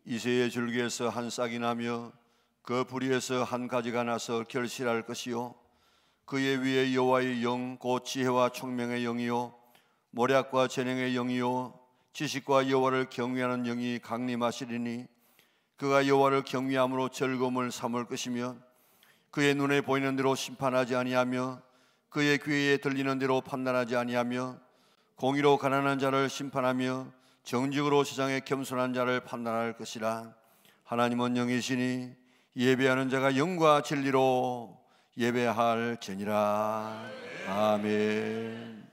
이새의 줄기에서 한 싹이 나며 그 뿌리에서 한 가지가 나서 결실할 것이요 그의 위에 여호와의 영 곧 지혜와 총명의 영이요 모략과 재능의 영이요 지식과 여호와를 경외하는 영이 강림하시리니 그가 여호와를 경외함으로 즐거움을 삼을 것이며 그의 눈에 보이는 대로 심판하지 아니하며 그의 귀에 들리는 대로 판단하지 아니하며 공의로 가난한 자를 심판하며 정직으로 세상에 겸손한 자를 판단할 것이라. 하나님은 영이시니 예배하는 자가 영과 진리로 예배할지니라. 아멘.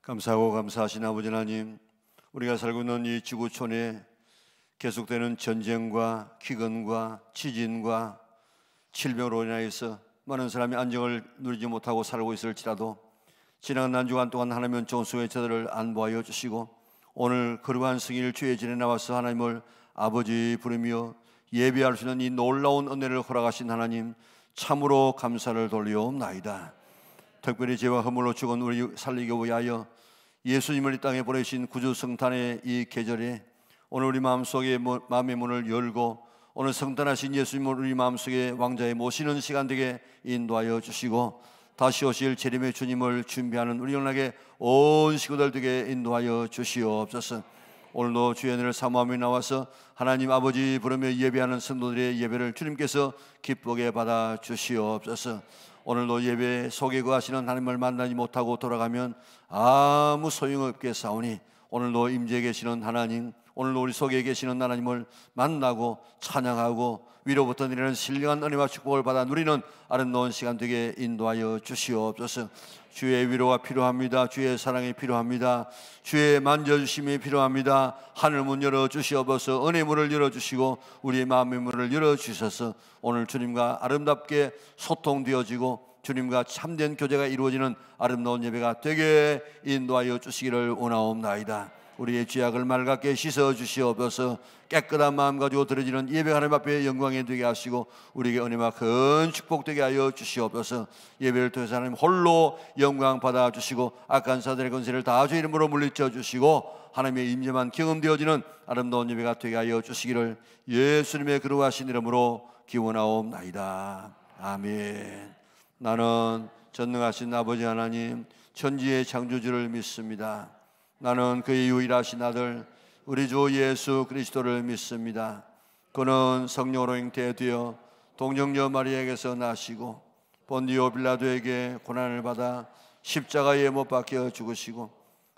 감사하고 감사하신 아버지 하나님, 우리가 살고 있는 이 지구촌에 계속되는 전쟁과 기근과 지진과 질병으로 인하여서 많은 사람이 안정을 누리지 못하고 살고 있을지라도 지난 한 주간 동안 하나님은 종수의 저들을 안보하여 주시고 오늘 거룩한 승일 주의 전에 나와서 하나님을 아버지 부르며 예배할 수 있는 이 놀라운 은혜를 허락하신 하나님 참으로 감사를 돌리옵나이다. 특별히 죄와 허물로 죽은 우리 살리기 위하여 예수님을 이 땅에 보내신 구주 성탄의 이 계절에 오늘 우리 마음속에 마음의 문을 열고 오늘 성탄하신 예수님을 우리 마음속에 왕자에 모시는 시간 되게 인도하여 주시고 다시 오실 재림의 주님을 준비하는 우리 영락의 온 식구들 되게 인도하여 주시옵소서. 오늘도 주의 은혜를 사모하며 나와서 하나님 아버지 부르며 예배하는 성도들의 예배를 주님께서 기쁘게 받아 주시옵소서. 오늘도 예배 속에 거하시는 하나님을 만나지 못하고 돌아가면 아무 소용없게 싸우니 오늘도 임재에 계시는 하나님, 오늘도 우리 속에 계시는 하나님을 만나고 찬양하고 위로부터 내리는 신령한 은혜와 축복을 받아 누리는 아름다운 시간 되게 인도하여 주시옵소서. 주의 위로가 필요합니다. 주의 사랑이 필요합니다. 주의 만져주심이 필요합니다. 하늘 문 열어주시옵소서. 은혜 문을 열어주시고 우리의 마음의 문을 열어주셔서 오늘 주님과 아름답게 소통되어지고 주님과 참된 교제가 이루어지는 아름다운 예배가 되게 인도하여 주시기를 원하옵나이다. 우리의 죄악을 맑게 씻어 주시옵소서. 깨끗한 마음 가지고 드려지는 예배 하나님 앞에 영광이 되게 하시고 우리에게 은혜와 큰 축복 되게 하여 주시옵소서. 예배를 통해서 하나님 홀로 영광 받아 주시고 악한 사들의 권세를 다 주 이름으로 물리쳐 주시고 하나님의 임재만 경험되어지는 아름다운 예배가 되게 하여 주시기를 예수님의 거룩하신 이름으로 기원하옵나이다. 아멘. 나는 전능하신 아버지 하나님 천지의 창조주를 믿습니다. 나는 그의 유일하신 아들 우리 주 예수 그리스도를 믿습니다. 그는 성령으로 잉태되어 동정녀 마리아에게서 나시고 본디오 빌라도에게 고난을 받아 십자가에 못 박혀 죽으시고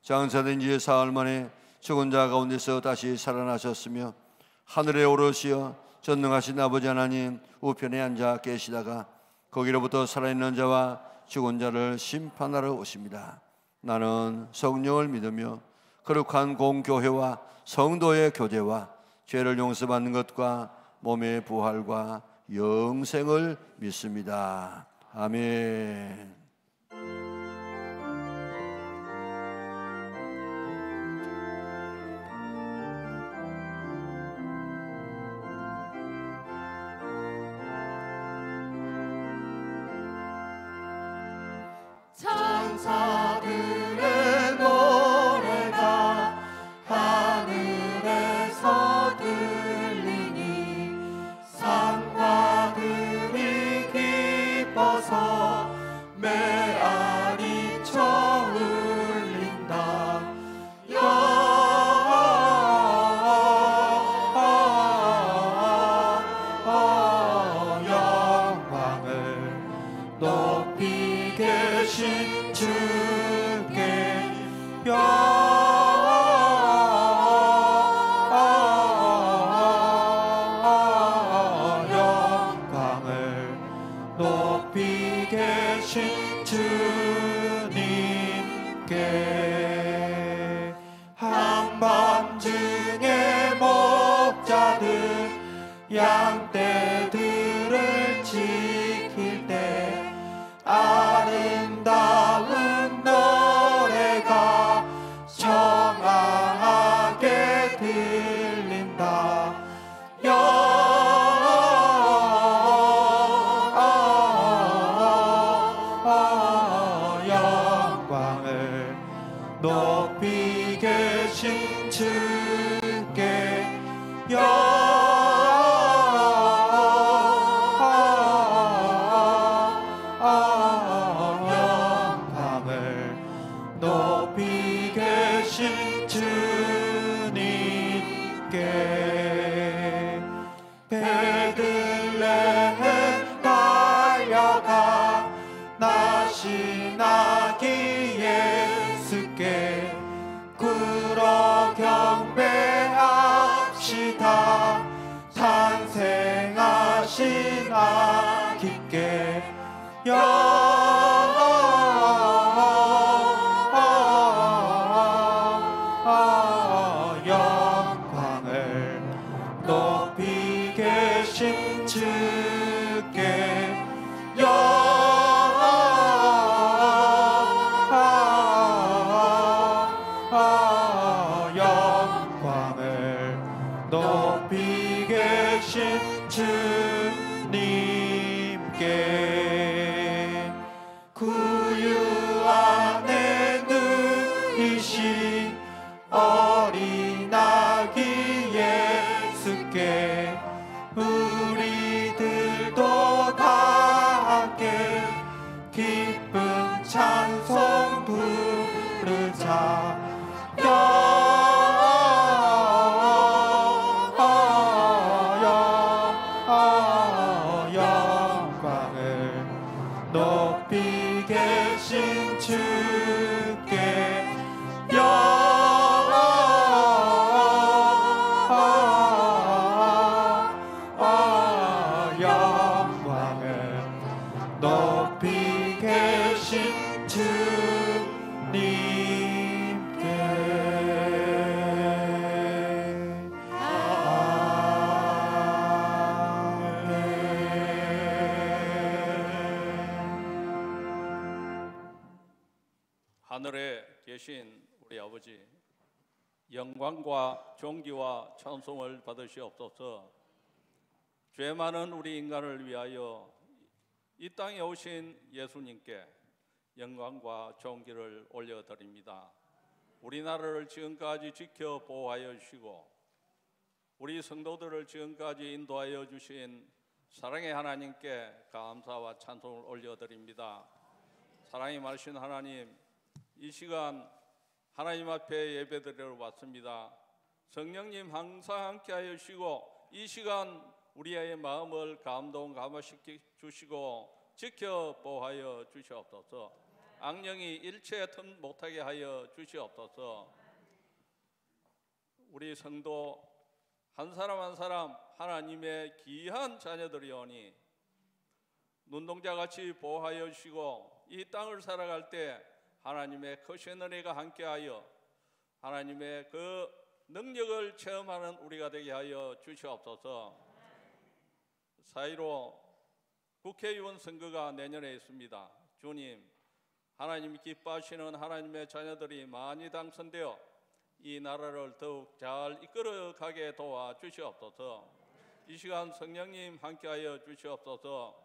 장사된 지 사흘 만에 죽은 자 가운데서 다시 살아나셨으며 하늘에 오르시어 전능하신 아버지 하나님 우편에 앉아 계시다가 거기로부터 살아있는 자와 죽은 자를 심판하러 오십니다. 나는 성령을 믿으며 거룩한 공교회와 성도의 교제와 죄를 용서받는 것과 몸의 부활과 영생을 믿습니다. 아멘. 천사들의 노래가 하늘에서 들리니 산과들이 기뻐서 메아리 쳐 울린다. 영광을 높이 계신 주께 영광을 높이 계신 주님 주께 한밤중에 목자들 양떼들을 지킬 때 아름다운 노래가 청아하게 들린다. 영광을 높이 계신 주께 영광을 높이 계신 주님께 베들레헴 달려가 나신 아기 예수께 꿇어 경배합시다. 탄생하신 아기께 영광을 높이 계신 주께 영광을 높이 계신 주님께 구유 안에 누이신 어린 아기 예수께 우리들도 다 함께 기쁜 찬송 부르자. 영광을 높이 계신 주께 영광을 높이 계신 주님께 하늘에 계신 우리 아버지, 영광과 존귀와 찬송을 받으시옵소서. 죄 많은 우리 인간을 위하여 이 땅에 오신 예수님께 영광과 존귀를 올려드립니다. 우리나라를 지금까지 지켜 보호하여 주시고 우리 성도들을 지금까지 인도하여 주신 사랑의 하나님께 감사와 찬송을 올려드립니다. 사랑이 많으신 하나님, 이 시간 하나님 앞에 예배드리러 왔습니다. 성령님 항상 함께하여 주시고 이 시간 우리의 마음을 감동감화시켜 주시고 지켜 보호하여 주시옵소서. 악령이 일체 틈 못하게 하여 주시옵소서. 우리 성도 한 사람 한 사람 하나님의 귀한 자녀들이오니 눈동자같이 보호하여 주시고 이 땅을 살아갈 때 하나님의 크신 은혜가 함께하여 하나님의 그 능력을 체험하는 우리가 되게 하여 주시옵소서. 4.15 국회의원 선거가 내년에 있습니다. 주님, 하나님이 기뻐하시는 하나님의 자녀들이 많이 당선되어 이 나라를 더욱 잘 이끌어가게 도와주시옵소서. 이 시간 성령님 함께하여 주시옵소서.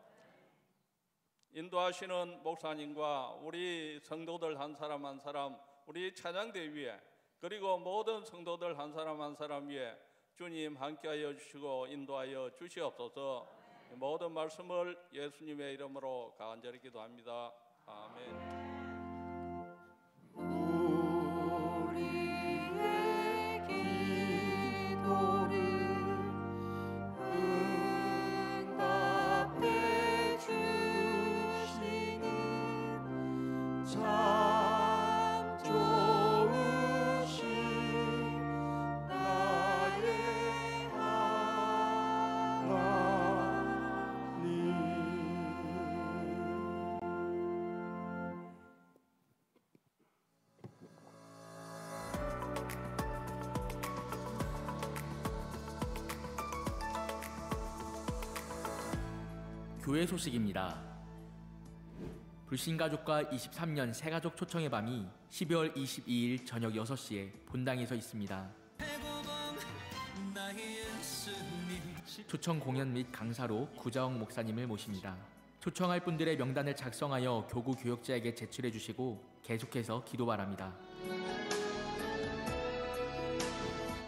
인도하시는 목사님과 우리 성도들 한 사람 한 사람, 우리 찬양대 위에 그리고 모든 성도들 한 사람 한 사람 위에 주님 함께하여 주시고 인도하여 주시옵소서. 모든 말씀을 예수님의 이름으로 간절히 기도합니다. 아멘. 교회 소식입니다. 불신가족과 23년 새가족 초청의 밤이 12월 22일 저녁 6시에 본당에서 있습니다. 초청 공연 및 강사로 구자옥 목사님을 모십니다. 초청할 분들의 명단을 작성하여 교구 교역자에게 제출해 주시고 계속해서 기도 바랍니다.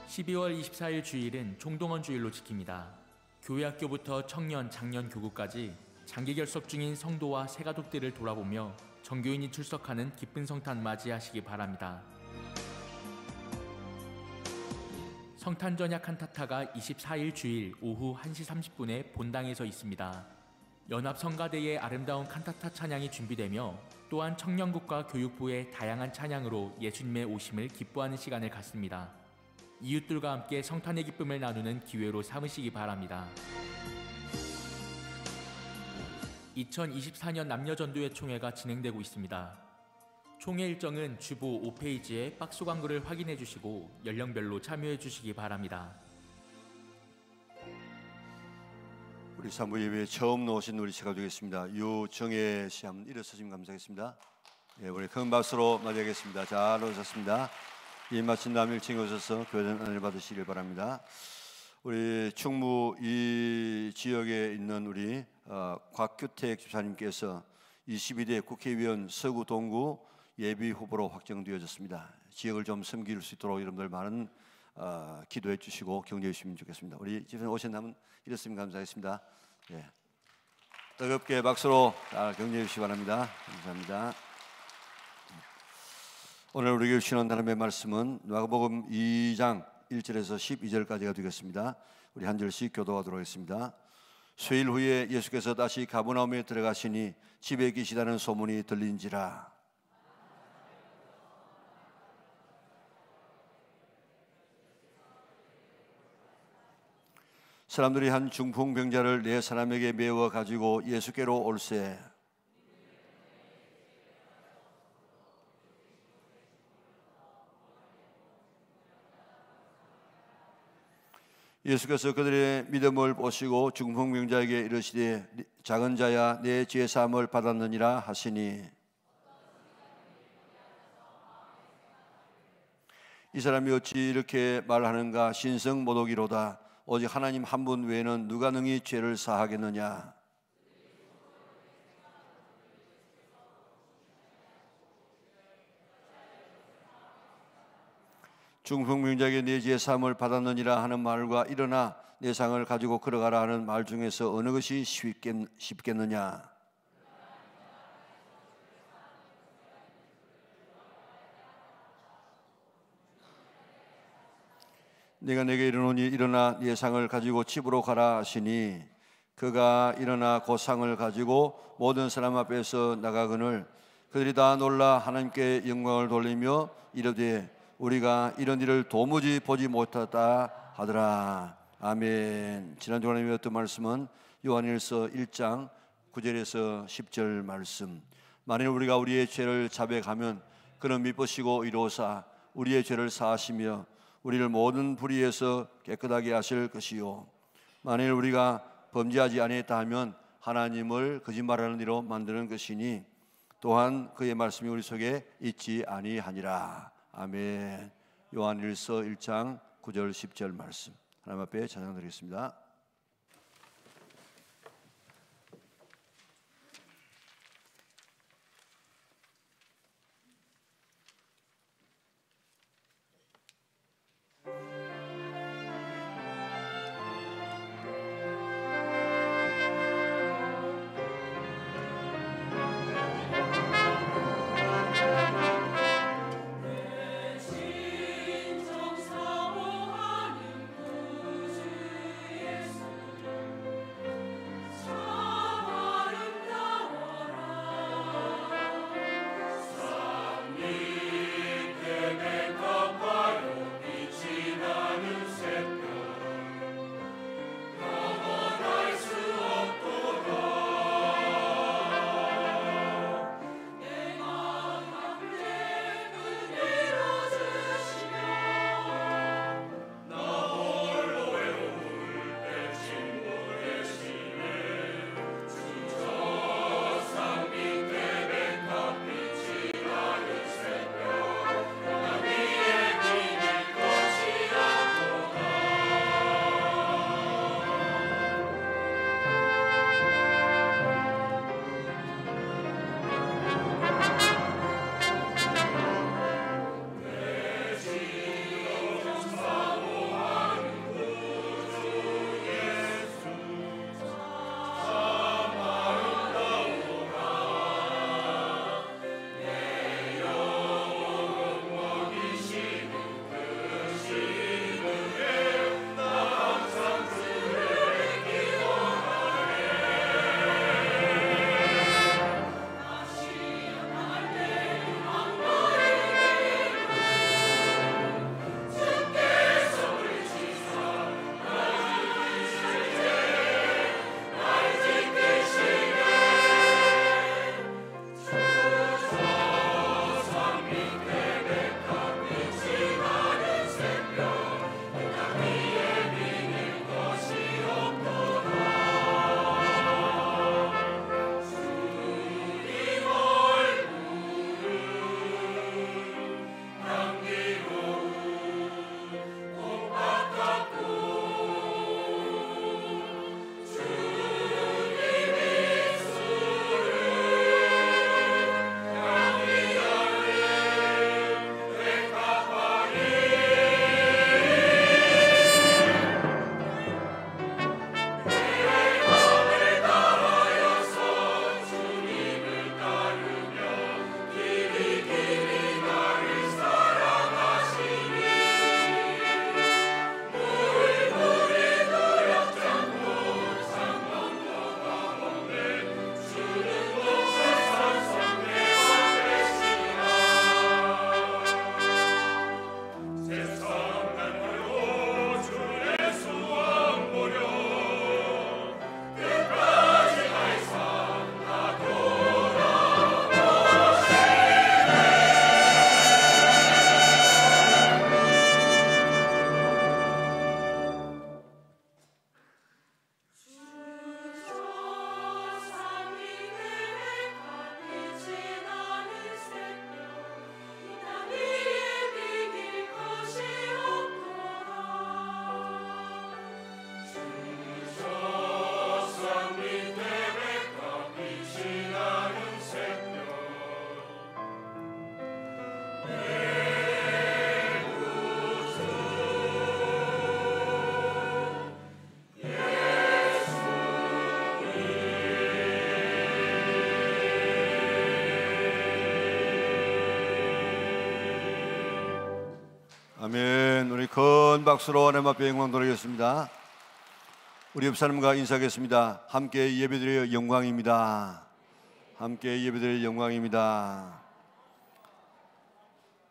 12월 24일 주일은 총동원 주일로 지킵니다. 교회 학교부터 청년, 장년 교구까지 장기 결석 중인 성도와 새가족들을 돌아보며 정교인이 출석하는 기쁜 성탄 맞이하시기 바랍니다. 성탄 전야 칸타타가 24일 주일 오후 1시 30분에 본당에서 있습니다. 연합성가대의 아름다운 칸타타 찬양이 준비되며 또한 청년국과 교육부의 다양한 찬양으로 예수님의 오심을 기뻐하는 시간을 갖습니다. 이웃들과 함께 성탄의 기쁨을 나누는 기회로 삼으시기 바랍니다. 2024년 남녀전도회 총회가 진행되고 있습니다. 총회 일정은 주보 5페이지에 박스 광고를 확인해 주시고 연령별로 참여해 주시기 바랍니다. 우리 사무 예배에 처음 나오신 우리 새가족이겠습니다. 유정혜 씨 한번 일어서시면 감사하겠습니다. 예, 우리 큰 박수로 맞이하겠습니다. 잘 오셨습니다. 이 마친 다음 1층에 오셔서 교회된 은혜를 받으시길 바랍니다. 우리 충무 이 지역에 있는 우리 곽규택 집사님께서 22대 국회의원 서구 동구 예비 후보로 확정되어졌습니다. 지역을 좀 섬길 수 있도록 여러분들 많은 기도해 주시고 격려해 주시면 좋겠습니다. 우리 집사님 오신다면 이랬으면 감사하겠습니다. 예. 뜨겁게 박수로 격려해 주시기 바랍니다. 감사합니다. 오늘 우리에게 주시는 하나님의 말씀은 누가복음 2장 1절에서 12절까지가 되겠습니다. 우리 한 절씩 교도하도록 하겠습니다. 수일 후에 예수께서 다시 가버나움에 들어가시니 집에 계시다는 소문이 들린지라. 사람들이 한 중풍병자를 네 사람에게 메워 가지고 예수께로 올세. 예수께서 그들의 믿음을 보시고 중풍병자에게 이르시되 작은 자야 내 죄 사함을 받았느니라 하시니 이 사람이 어찌 이렇게 말하는가 신성 모독이로다. 오직 하나님 한 분 외에는 누가 능히 죄를 사하겠느냐. 중풍병자에게 내 죄 사함을 받았느니라 하는 말과 일어나 내 상을 가지고 걸어가라 하는 말 중에서 어느 것이 쉽겠느냐. 내가 내게 이르노니 일어나 네 상을 가지고 집으로 가라 하시니 그가 일어나 그 상을 가지고 모든 사람 앞에서 나가거늘 그들이 다 놀라 하나님께 영광을 돌리며 이르되 우리가 이런 일을 도무지 보지 못했다 하더라. 아멘. 지난주 하나님의 배웠던 말씀은 요한일서 1장 9절에서 10절 말씀. 만일 우리가 우리의 죄를 자백하면 그는 미쁘시고 이로사 우리의 죄를 사하시며 우리를 모든 불의에서 깨끗하게 하실 것이요 만일 우리가 범죄하지 아니했다 하면 하나님을 거짓말하는 이로 만드는 것이니 또한 그의 말씀이 우리 속에 있지 아니하니라. 아멘. 요한일서 1장 9절 10절 말씀 하나님 앞에 찬양드리겠습니다. 아멘. 우리 큰 박수로 하나님 앞에 영광 돌리겠습니다. 우리 옆 사람과 인사하겠습니다. 함께 예배드릴 영광입니다. 함께 예배드릴 영광입니다.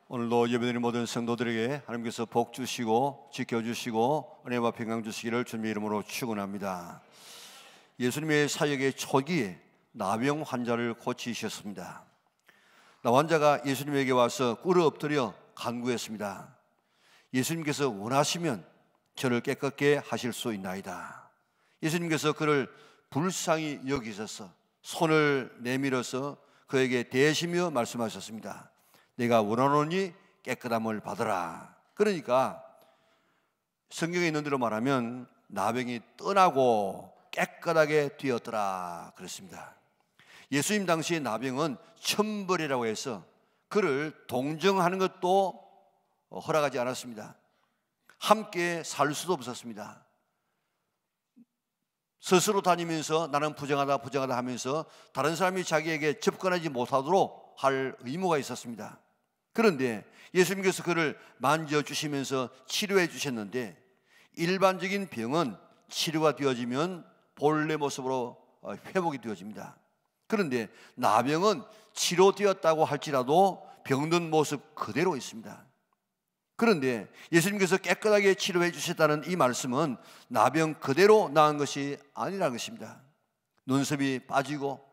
오늘도 예배드리는 모든 성도들에게 하나님께서 복 주시고 지켜주시고 은혜와 평강 주시기를 주님의 이름으로 축원합니다. 예수님의 사역의 초기에 나병 환자를 고치셨습니다. 나 환자가 예수님에게 와서 꿇어 엎드려 간구했습니다. 예수님께서 원하시면 저를 깨끗게 하실 수 있나이다. 예수님께서 그를 불쌍히 여기셔서 손을 내밀어서 그에게 대시며 말씀하셨습니다. 내가 원하노니 깨끗함을 받으라. 그러니까 성경에 있는 대로 말하면 나병이 떠나고 깨끗하게 되었더라 그랬습니다. 예수님 당시의 나병은 천벌이라고 해서 그를 동정하는 것도 허락하지 않았습니다. 함께 살 수도 없었습니다. 스스로 다니면서 나는 부정하다 하면서 다른 사람이 자기에게 접근하지 못하도록 할 의무가 있었습니다. 그런데 예수님께서 그를 만져주시면서 치료해 주셨는데 일반적인 병은 치료가 되어지면 본래 모습으로 회복이 되어집니다. 그런데 나병은 치료되었다고 할지라도 병든 모습 그대로 있습니다. 그런데 예수님께서 깨끗하게 치료해 주셨다는 이 말씀은 나병 그대로 나은 것이 아니라는 것입니다. 눈썹이 빠지고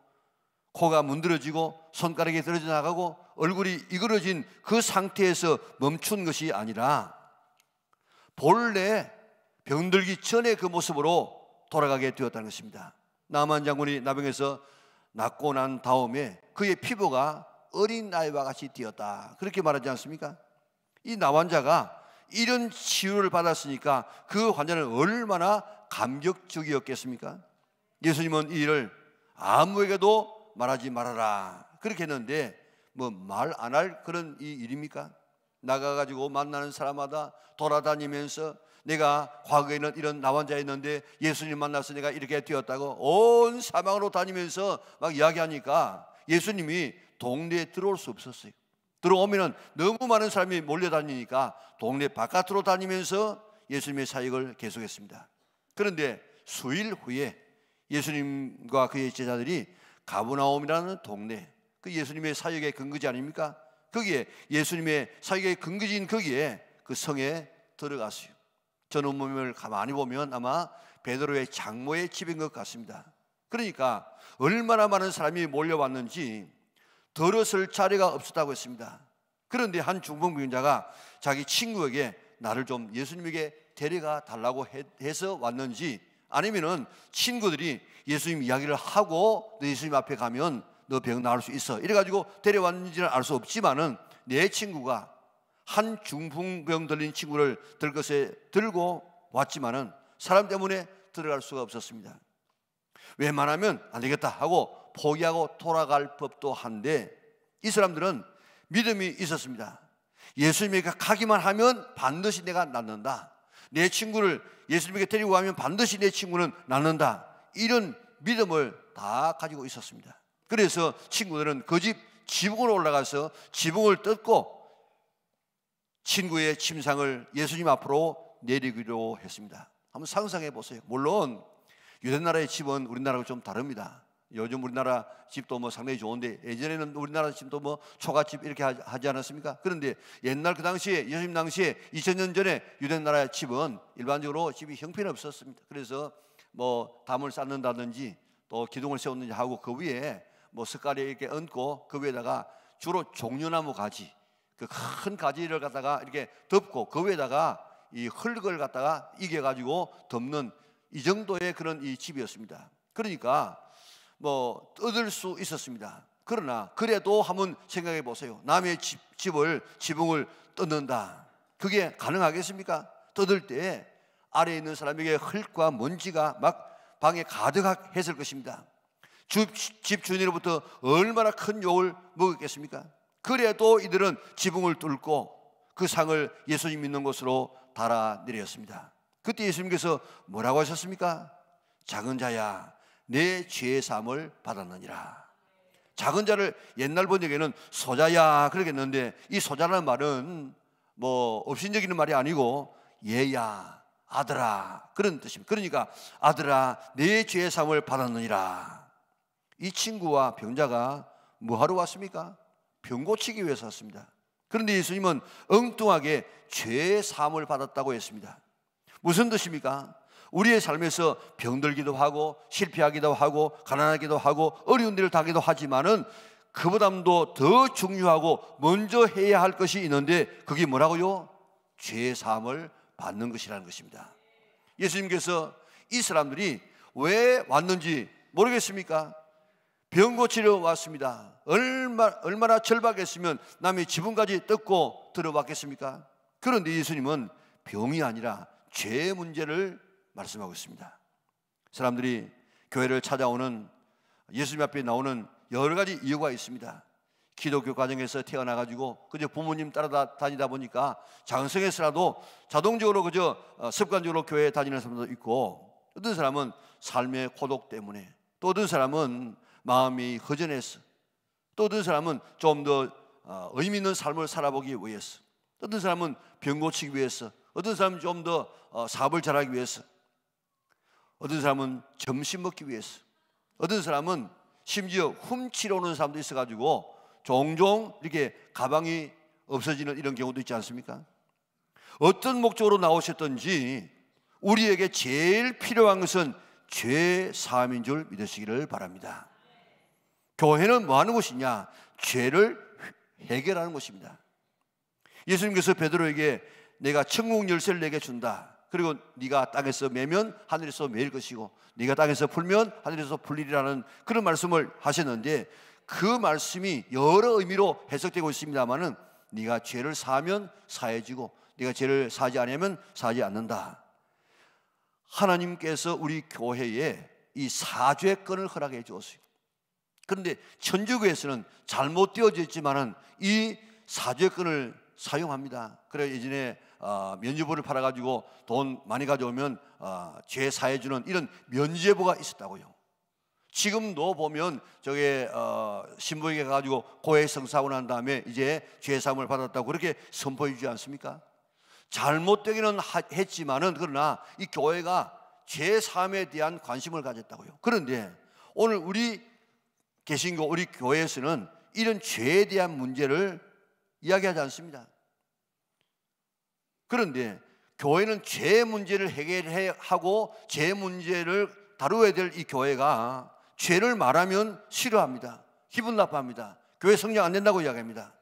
코가 문드러지고 손가락이 떨어져 나가고 얼굴이 이그러진 그 상태에서 멈춘 것이 아니라 본래 병들기 전에 그 모습으로 돌아가게 되었다는 것입니다. 나만 장군이 나병에서 낫고 난 다음에 그의 피부가 어린 아이와 같이 되었다, 그렇게 말하지 않습니까? 이 나환자가 이런 치유를 받았으니까 그 환자는 얼마나 감격적이었겠습니까? 예수님은 이 일을 아무에게도 말하지 말아라 그렇게 했는데 뭐 말 안 할 그런 이 일입니까? 나가가지고 만나는 사람마다 돌아다니면서 내가 과거에는 이런 나환자였는데 예수님 만나서 내가 이렇게 되었다고 온 사방으로 다니면서 막 이야기하니까 예수님이 동네에 들어올 수 없었어요. 들어오면 너무 많은 사람이 몰려다니니까 동네 바깥으로 다니면서 예수님의 사역을 계속했습니다. 그런데 수일 후에 예수님과 그의 제자들이 가버나움이라는 동네, 그 예수님의 사역의 근거지 아닙니까? 거기에 예수님의 사역의 근거지인 거기에 그 성에 들어갔어요. 전원문을 가만히 보면 아마 베드로의 장모의 집인 것 같습니다. 그러니까 얼마나 많은 사람이 몰려왔는지 들어설 자리가 없었다고 했습니다. 그런데 한 중풍병자가 자기 친구에게 나를 좀 예수님에게 데려가 달라고 해서 왔는지 아니면은 친구들이 예수님 이야기를 하고 너 예수님 앞에 가면 너 병 나을 수 있어 이래가지고 데려왔는지는 알 수 없지만은 내 친구가 한 중풍병 들린 친구를 들고 왔지만은 사람 때문에 들어갈 수가 없었습니다. 웬만하면 안 되겠다 하고 포기하고 돌아갈 법도 한데 이 사람들은 믿음이 있었습니다. 예수님에게 가기만 하면 반드시 내가 낫는다. 내 친구를 예수님에게 데리고 가면 반드시 내 친구는 낫는다. 이런 믿음을 다 가지고 있었습니다. 그래서 친구들은 그 집 지붕으로 올라가서 지붕을 뜯고 친구의 침상을 예수님 앞으로 내리기로 했습니다. 한번 상상해 보세요. 물론 유대나라의 집은 우리나라하고 좀 다릅니다. 요즘 우리나라 집도 뭐 상당히 좋은데 예전에는 우리나라 집도 뭐 초가집 이렇게 하지 않았습니까? 그런데 옛날 그 당시에 예수님 당시에 2000년 전에 유대나라의 집은 일반적으로 집이 형편없었습니다. 그래서 뭐 담을 쌓는다든지 또 기둥을 세웠는지 하고 그 위에 뭐 석가리 이렇게 얹고 그 위에다가 주로 종려나무 가지, 그 큰 가지를 갖다가 이렇게 덮고 그 위에다가 이 흙을 갖다가 이겨가지고 덮는 이 정도의 그런 이 집이었습니다. 그러니까 뭐 뜯을 수 있었습니다. 그러나 그래도 한번 생각해 보세요. 남의 집을 지붕을 뜯는다. 그게 가능하겠습니까? 뜯을 때 아래에 있는 사람에게 흙과 먼지가 막 방에 가득했을 것입니다. 집 주인으로부터 얼마나 큰 욕을 먹었겠습니까? 그래도 이들은 지붕을 뚫고 그 상을 예수님 믿는 곳으로 달아내렸습니다. 그때 예수님께서 뭐라고 하셨습니까? 작은 자야 내 죄의 사함을 받았느니라. 작은 자를 옛날 번역에는 소자야 그러겠는데 이 소자라는 말은 뭐 업신여기는 말이 아니고 얘야, 아들아, 그런 뜻입니다. 그러니까 아들아, 내 죄의 사함을 받았느니라. 이 친구와 병자가 뭐하러 왔습니까? 병 고치기 위해서 왔습니다. 그런데 예수님은 엉뚱하게 죄의 사함을 받았다고 했습니다. 무슨 뜻입니까? 우리의 삶에서 병들기도 하고 실패하기도 하고 가난하기도 하고 어려운 일을 당하기도 하지만은 그보다도 더 중요하고 먼저 해야 할 것이 있는데 그게 뭐라고요? 죄의 사함을 받는 것이라는 것입니다. 예수님께서 이 사람들이 왜 왔는지 모르겠습니까? 병 고치러 왔습니다. 얼마나 절박했으면 남의 지붕까지 뜯고 들어봤겠습니까? 그런데 예수님은 병이 아니라 죄의 문제를 말씀하고 있습니다. 사람들이 교회를 찾아오는, 예수님 앞에 나오는 여러 가지 이유가 있습니다. 기독교 가정에서 태어나가지고 그저 부모님 따라다니다 보니까 장성에서라도 자동적으로 그저 습관적으로 교회에 다니는 사람도 있고, 어떤 사람은 삶의 고독 때문에, 또 어떤 사람은 마음이 허전해서, 또 어떤 사람은 좀 더 의미 있는 삶을 살아보기 위해서, 어떤 사람은 병 고치기 위해서, 어떤 사람은 좀 더 사업을 잘하기 위해서, 어떤 사람은 점심 먹기 위해서, 어떤 사람은 심지어 훔치러 오는 사람도 있어가지고 종종 이렇게 가방이 없어지는 이런 경우도 있지 않습니까? 어떤 목적으로 나오셨든지 우리에게 제일 필요한 것은 죄 사함인 줄 믿으시기를 바랍니다. 교회는 뭐 하는 곳이냐? 죄를 해결하는 곳입니다. 예수님께서 베드로에게 내가 천국 열쇠를 내게 준다. 그리고 네가 땅에서 매면 하늘에서 매일 것이고 네가 땅에서 풀면 하늘에서 풀리리라는 그런 말씀을 하셨는데, 그 말씀이 여러 의미로 해석되고 있습니다만은 네가 죄를 사하면 사해지고 네가 죄를 사하지 않으면 사하지 않는다. 하나님께서 우리 교회에 이 사죄권을 허락해 주었어요. 그런데 천주교에서는 잘못되어져 있지만은 이 사죄권을 사용합니다. 그래 예전에 면죄부를 팔아가지고 돈 많이 가져오면 죄 사해주는 이런 면죄부가 있었다고요. 지금도 보면 저게 신부에게 가가지고 고해 성사하고 난 다음에 이제 죄 사함을 받았다고 그렇게 선포해 주지 않습니까? 잘못되기는 했지만은 그러나 이 교회가 죄 사함에 대한 관심을 가졌다고요. 그런데 오늘 우리 개신교 우리 교회에서는 이런 죄에 대한 문제를 이야기하지 않습니다. 그런데 교회는 죄 문제를 해결해야 하고 죄 문제를 다루어야 될 이 교회가 죄를 말하면 싫어합니다. 기분 나빠합니다. 교회 성장 안 된다고 이야기합니다.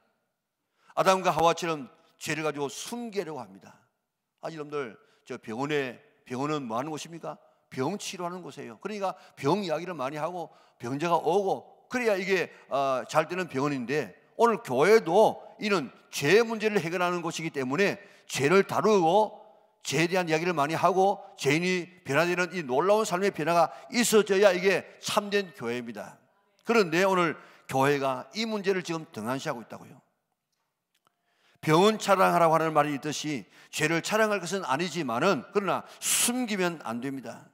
아담과 하와처럼 죄를 가지고 숨기려고 합니다. 여러분들 저 병원은 뭐 하는 곳입니까? 병 치료하는 곳이에요. 그러니까 병 이야기를 많이 하고 병자가 오고 그래야 이게 잘 되는 병원인데, 오늘 교회도 이는 죄 문제를 해결하는 곳이기 때문에 죄를 다루고 죄에 대한 이야기를 많이 하고 죄인이 변화되는 이 놀라운 삶의 변화가 있어져야 이게 참된 교회입니다. 그런데 오늘 교회가 이 문제를 지금 등한시하고 있다고요. 병은 자랑하라고 하는 말이 있듯이 죄를 자랑할 것은 아니지만은 그러나 숨기면 안 됩니다.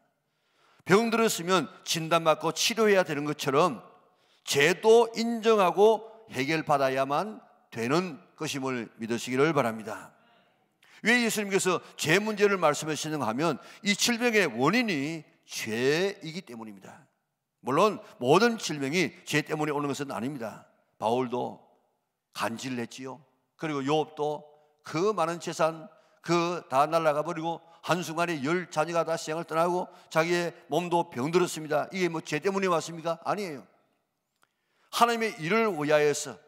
병 들었으면 진단받고 치료해야 되는 것처럼 죄도 인정하고 해결받아야만 되는 것임을 믿으시기를 바랍니다. 왜 예수님께서 죄 문제를 말씀하시는가 하면 이 질병의 원인이 죄이기 때문입니다. 물론 모든 질병이 죄 때문에 오는 것은 아닙니다. 바울도 간질을 했지요. 그리고 욥도 그 많은 재산 그 다 날아가 버리고 한순간에 10 자녀가 다 세상을 떠나고 자기의 몸도 병들었습니다. 이게 뭐 죄 때문에 왔습니까? 아니에요. 하나님의 일을 위하여서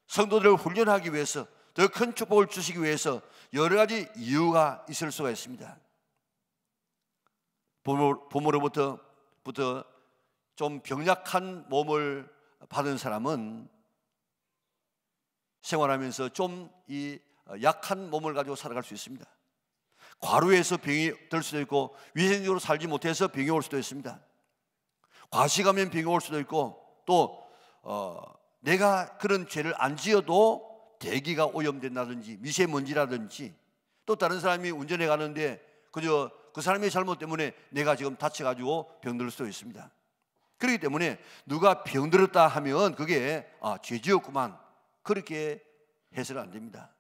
성도들을 훈련하기 위해서 더 큰 축복을 주시기 위해서 여러 가지 이유가 있을 수가 있습니다. 부모로부터 좀 병약한 몸을 받은 사람은 생활하면서 좀 이 약한 몸을 가지고 살아갈 수 있습니다. 과로해서 병이 들 수도 있고 위생적으로 살지 못해서 병이 올 수도 있습니다. 과식하면 병이 올 수도 있고 또 내가 그런 죄를 안 지어도 대기가 오염된다든지 미세먼지라든지 또 다른 사람이 운전해 가는데 그저 그 사람의 잘못 때문에 내가 지금 다쳐가지고 병들 수도 있습니다. 그렇기 때문에 누가 병들었다 하면 그게 죄지었구만 그렇게 해서는 안 됩니다.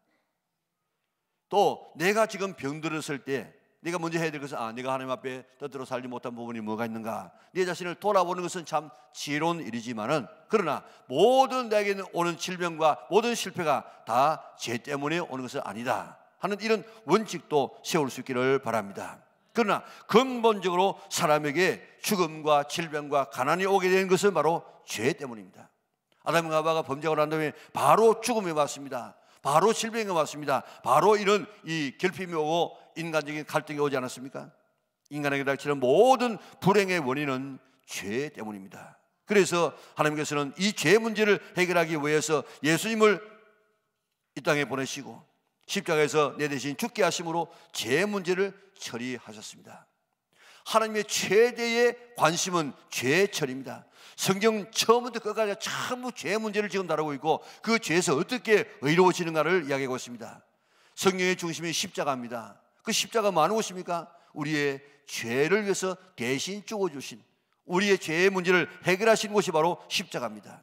또 내가 지금 병들었을 때 네가 먼저 해야 될 것은 네가 하나님 앞에 뜻대로 살지 못한 부분이 뭐가 있는가, 네 자신을 돌아보는 것은 참 지혜로운 일이지만은, 그러나 모든 내게 오는 질병과 모든 실패가 다 죄 때문에 오는 것은 아니다 하는 이런 원칙도 세울 수 있기를 바랍니다. 그러나 근본적으로 사람에게 죽음과 질병과 가난이 오게 된 것은 바로 죄 때문입니다. 아담과 하와가 범죄하고 난 다음에 바로 죽음이 왔습니다. 바로 질병이 왔습니다. 바로 이런 이 결핍이 오고 인간적인 갈등이 오지 않았습니까? 인간에게 닥치는 모든 불행의 원인은 죄 때문입니다. 그래서 하나님께서는 이 죄 문제를 해결하기 위해서 예수님을 이 땅에 보내시고 십자가에서 내 대신 죽게 하심으로 죄 문제를 처리하셨습니다. 하나님의 최대의 관심은 죄 처리입니다. 성경 처음부터 끝까지 전부 죄 문제를 지금 다루고 있고, 그 죄에서 어떻게 의로워지는가를 이야기하고 있습니다. 성경의 중심이 십자가입니다. 그 십자가 뭐하는 것입니까? 우리의 죄를 위해서 대신 죽어주신, 우리의 죄의 문제를 해결하신 것이 바로 십자가입니다.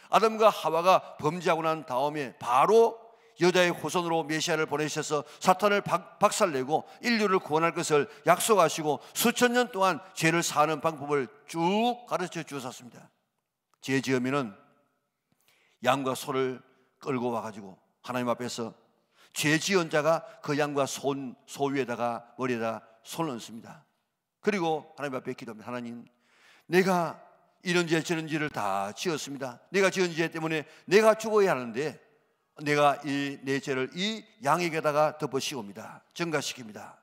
아담과 하와가 범죄하고 난 다음에 바로 여자의 후손으로 메시아를 보내셔서 사탄을 박살내고 인류를 구원할 것을 약속하시고 수천 년 동안 죄를 사하는 방법을 쭉 가르쳐 주셨습니다. 죄 지으면은 양과 소를 끌고 와가지고 하나님 앞에서 죄 지은 자가 그 양과 소 위에다가 머리에다 손을 얹습니다. 그리고 하나님 앞에 기도합니다. 하나님, 내가 이런 죄 저런 죄를 다 지었습니다. 내가 지은 죄 때문에 내가 죽어야 하는데 내가 내 죄를 이 양에게다가 덮어 씌웁니다. 증가시킵니다.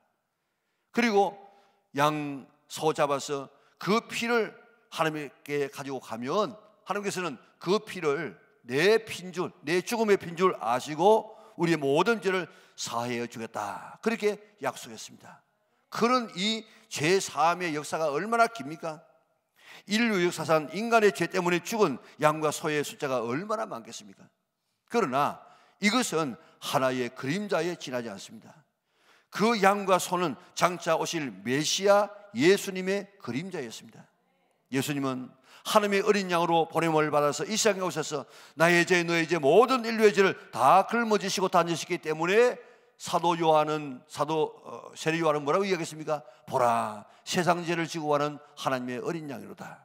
그리고 양, 소 잡아서 그 피를 하나님께 가지고 가면 하나님께서는 그 피를 내 핀줄, 내 죽음의 핀줄 아시고 우리의 모든 죄를 사하여 주겠다, 그렇게 약속했습니다. 그런 이 죄 사함의 역사가 얼마나 깁니까? 인류 역사상 인간의 죄 때문에 죽은 양과 소의 숫자가 얼마나 많겠습니까? 그러나 이것은 하나의 그림자에 지나지 않습니다. 그 양과 소는 장차 오실 메시아 예수님의 그림자였습니다. 예수님은 하나님의 어린 양으로 보냄을 받아서 이 세상에 오셔서 나의 죄, 너의 죄, 모든 인류의 죄를 다 짊어지시고 단죄시기 때문에 사도 요한은 세례 요한은 뭐라고 이야기했습니까? 보라, 세상 죄를 지고 가는 하나님의 어린 양이로다.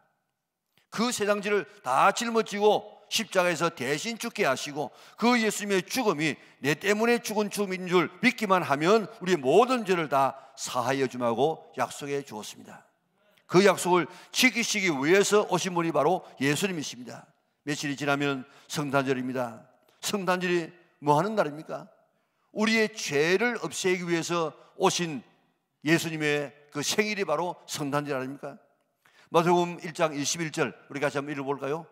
그 세상 죄를 다 짊어지고 십자가에서 대신 죽게 하시고 그 예수님의 죽음이 내 때문에 죽은 죽음인 줄 믿기만 하면 우리의 모든 죄를 다 사하여 주마고 약속해 주었습니다. 그 약속을 지키시기 위해서 오신 분이 바로 예수님이십니다. 며칠이 지나면 성탄절입니다. 성탄절이 뭐 하는 날입니까? 우리의 죄를 없애기 위해서 오신 예수님의 그 생일이 바로 성탄절 아닙니까? 마태복음 1장 21절 우리 같이 한번 읽어볼까요?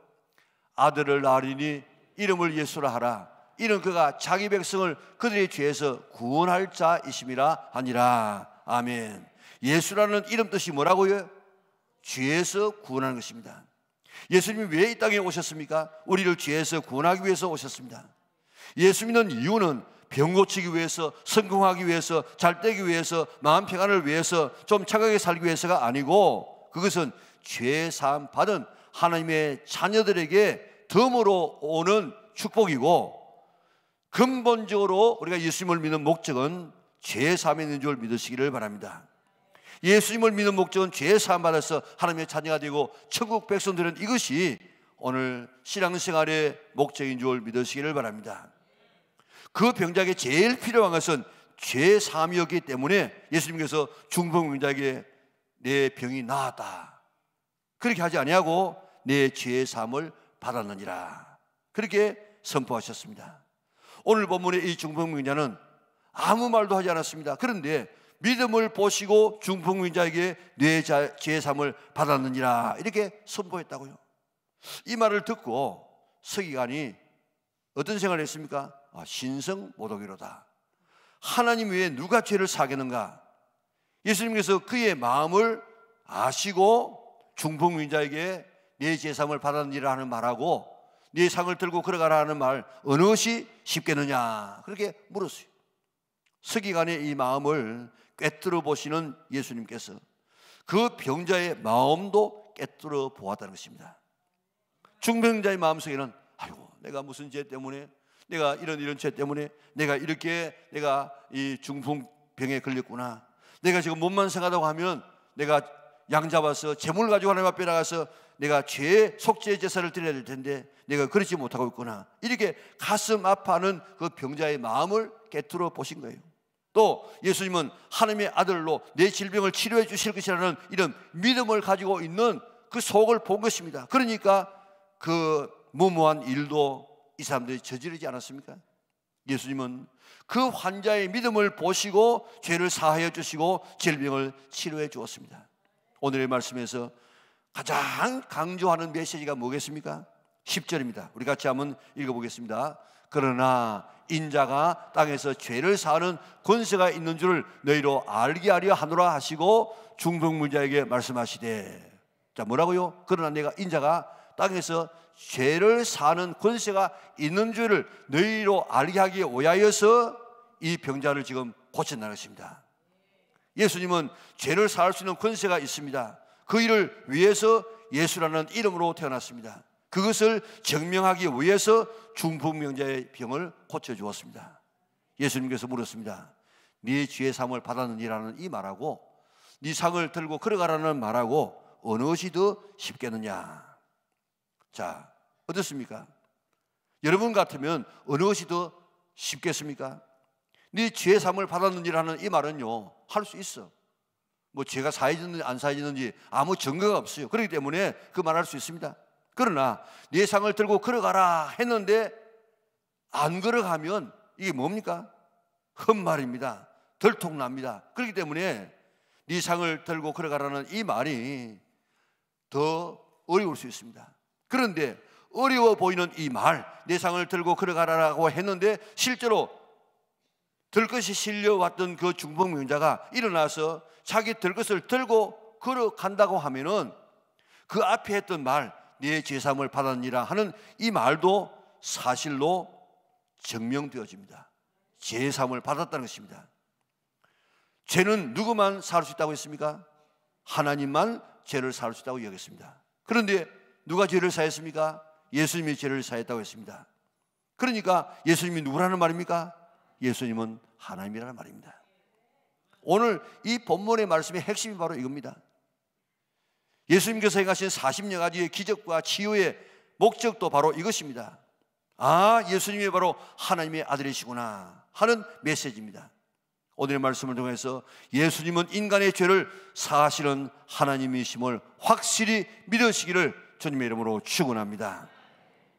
아들을 낳으리니 이름을 예수라 하라. 이는 그가 자기 백성을 그들의 죄에서 구원할 자이심이라 하니라. 아멘. 예수라는 이름 뜻이 뭐라고요? 죄에서 구원하는 것입니다. 예수님이 왜 이 땅에 오셨습니까? 우리를 죄에서 구원하기 위해서 오셨습니다. 예수 믿는 이유는 병 고치기 위해서, 성공하기 위해서, 잘 되기 위해서, 마음 평안을 위해서, 좀 착하게 살기 위해서가 아니고, 그것은 죄 사함 받은 하나님의 자녀들에게 덤으로 오는 축복이고, 근본적으로 우리가 예수님을 믿는 목적은 죄 사함에 있는 줄 믿으시기를 바랍니다. 예수님을 믿는 목적은 죄 사함 받아서 하나님의 자녀가 되고 천국 백성들은 이것이 오늘 신앙생활의 목적인 줄 믿으시기를 바랍니다. 그 병자에게 제일 필요한 것은 죄 사함이었기 때문에 예수님께서 중풍병자에게 내 병이 나았다, 그렇게 하지 아니하고 내 죄 사함을 받았느니라, 그렇게 선포하셨습니다. 오늘 본문의 이 중풍병자는 아무 말도 하지 않았습니다. 그런데 믿음을 보시고 중풍병자에게 내 죄 사함을 받았느니라 이렇게 선포했다고요. 이 말을 듣고 서기관이 어떤 생각을 했습니까? 신성모독이로다. 하나님 외에 누가 죄를 사겠는가? 예수님께서 그의 마음을 아시고 중풍병자에게 내 죄 사함을 받았느니라 하는 말하고 네 상을 들고 걸어가라 하는 말 어느 것이 쉽겠느냐, 그렇게 물었어요. 서기관의 이 마음을 꿰뚫어 보시는 예수님께서 그 병자의 마음도 꿰뚫어 보았다는 것입니다. 중풍병자의 마음속에는 아이고, 내가 무슨 죄 때문에 내가 이런 죄 때문에 내가 이렇게 내가 이 중풍병에 걸렸구나. 내가 지금 몸만 생각하다고 하면 내가 양 잡아서 재물 가지고 하나님 앞에 나가서 내가 죄 속죄 제사를 드려야 될 텐데 내가 그렇지 못하고 있구나. 이렇게 가슴 아파하는 그 병자의 마음을 깨트려 보신 거예요. 또 예수님은 하나님의 아들로 내 질병을 치료해 주실 것이라는 이런 믿음을 가지고 있는 그 속을 본 것입니다. 그러니까 그 무모한 일도 이 사람들이 저지르지 않았습니까? 예수님은 그 환자의 믿음을 보시고 죄를 사하여 주시고 질병을 치료해 주었습니다. 오늘의 말씀에서 가장 강조하는 메시지가 뭐겠습니까? 10절입니다. 우리 같이 한번 읽어보겠습니다. 그러나 인자가 땅에서 죄를 사하는 권세가 있는 줄을 너희로 알게 하려 하노라 하시고 중풍문자에게 말씀하시되. 자, 뭐라고요? 그러나 내가 인자가 땅에서 죄를 사하는 권세가 있는 줄을 너희로 알게 하기 위하여서 이 병자를 지금 고친다는 것입니다. 예수님은 죄를 사할 수 있는 권세가 있습니다. 그 일을 위해서 예수라는 이름으로 태어났습니다. 그것을 증명하기 위해서 중풍병자의 병을 고쳐주었습니다. 예수님께서 물었습니다. 네 죄 사함을 받았느니라는 이 말하고 네 상을 들고 걸어가라는 말하고 어느 것이 더 쉽겠느냐. 자, 어떻습니까? 여러분 같으면 어느 것이 더 쉽겠습니까? 네 죄 사함을 받았느니라는 이 말은요, 할 수 있어. 뭐 죄가 사해졌는지 안 사해졌는지 아무 증거가 없어요. 그렇기 때문에 그 말할 수 있습니다. 그러나 네 상을 들고 걸어가라 했는데 안 걸어가면 이게 뭡니까? 헛말입니다. 들통납니다. 그렇기 때문에 네 상을 들고 걸어가라는 이 말이 더 어려울 수 있습니다. 그런데 어려워 보이는 이 말, 내 상을 들고 걸어가라고 했는데 실제로 들것이 실려왔던 그 중풍병자가 일어나서 자기 들것을 들고 걸어간다고 하면은 그 앞에 했던 말, 네 죄사함을 받았니라 하는 이 말도 사실로 증명되어집니다. 죄사함을 받았다는 것입니다. 죄는 누구만 사할 수 있다고 했습니까? 하나님만 죄를 사할 수 있다고 이야기했습니다. 그런데 누가 죄를 사했습니까? 예수님이 죄를 사했다고 했습니다. 그러니까 예수님이 누구라는 말입니까? 예수님은 하나님이라는 말입니다. 오늘 이 본문의 말씀의 핵심이 바로 이겁니다. 예수님께서 행하신 40여 가지의 기적과 치유의 목적도 바로 이것입니다. 아, 예수님이 바로 하나님의 아들이시구나 하는 메시지입니다. 오늘의 말씀을 통해서 예수님은 인간의 죄를 사하시는 하나님이심을 확실히 믿으시기를 주님의 이름으로 축원합니다.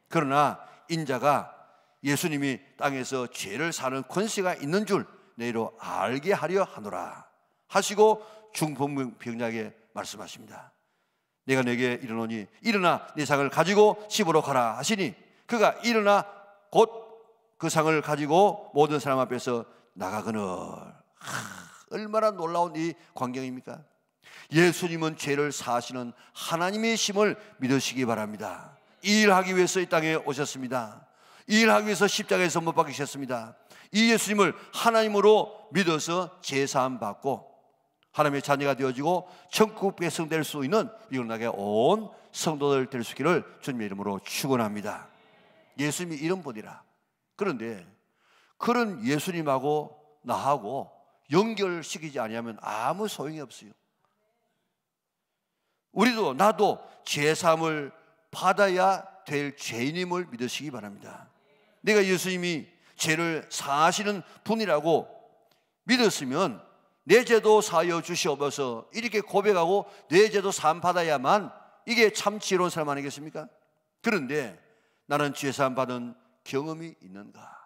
그러나 인자가 예수님이 땅에서 죄를 사는 권세가 있는 줄 너희로 알게 하려 하노라 하시고 중풍병자에게 말씀하십니다. 내가 내게 이르노니 일어나 네 상을 가지고 집으로 가라 하시니 그가 일어나 곧 그 상을 가지고 모든 사람 앞에서 나가거늘. 얼마나 놀라운 이 광경입니까? 예수님은 죄를 사하시는 하나님의 힘을 믿으시기 바랍니다. 이 일하기 위해서 이 땅에 오셨습니다. 이 일하기 위해서 십자가에서 못 박히셨습니다. 이 예수님을 하나님으로 믿어서 제사함 받고 하나님의 자녀가 되어지고 천국 백성 될 수 있는 이곳나게 온 성도들 될 수 있기를 주님의 이름으로 축원합니다. 예수님이 이런 분이라. 그런데 그런 예수님하고 나하고 연결시키지 아니하면 아무 소용이 없어요. 우리도 나도 제사함을 받아야 될 죄인임을 믿으시기 바랍니다. 내가 예수님이 죄를 사하시는 분이라고 믿었으면 내 죄도 사하여 주시옵소서 이렇게 고백하고 내 죄도 사함 받아야만 이게 참 지혜로운 사람 아니겠습니까? 그런데 나는 죄사함 받은 경험이 있는가?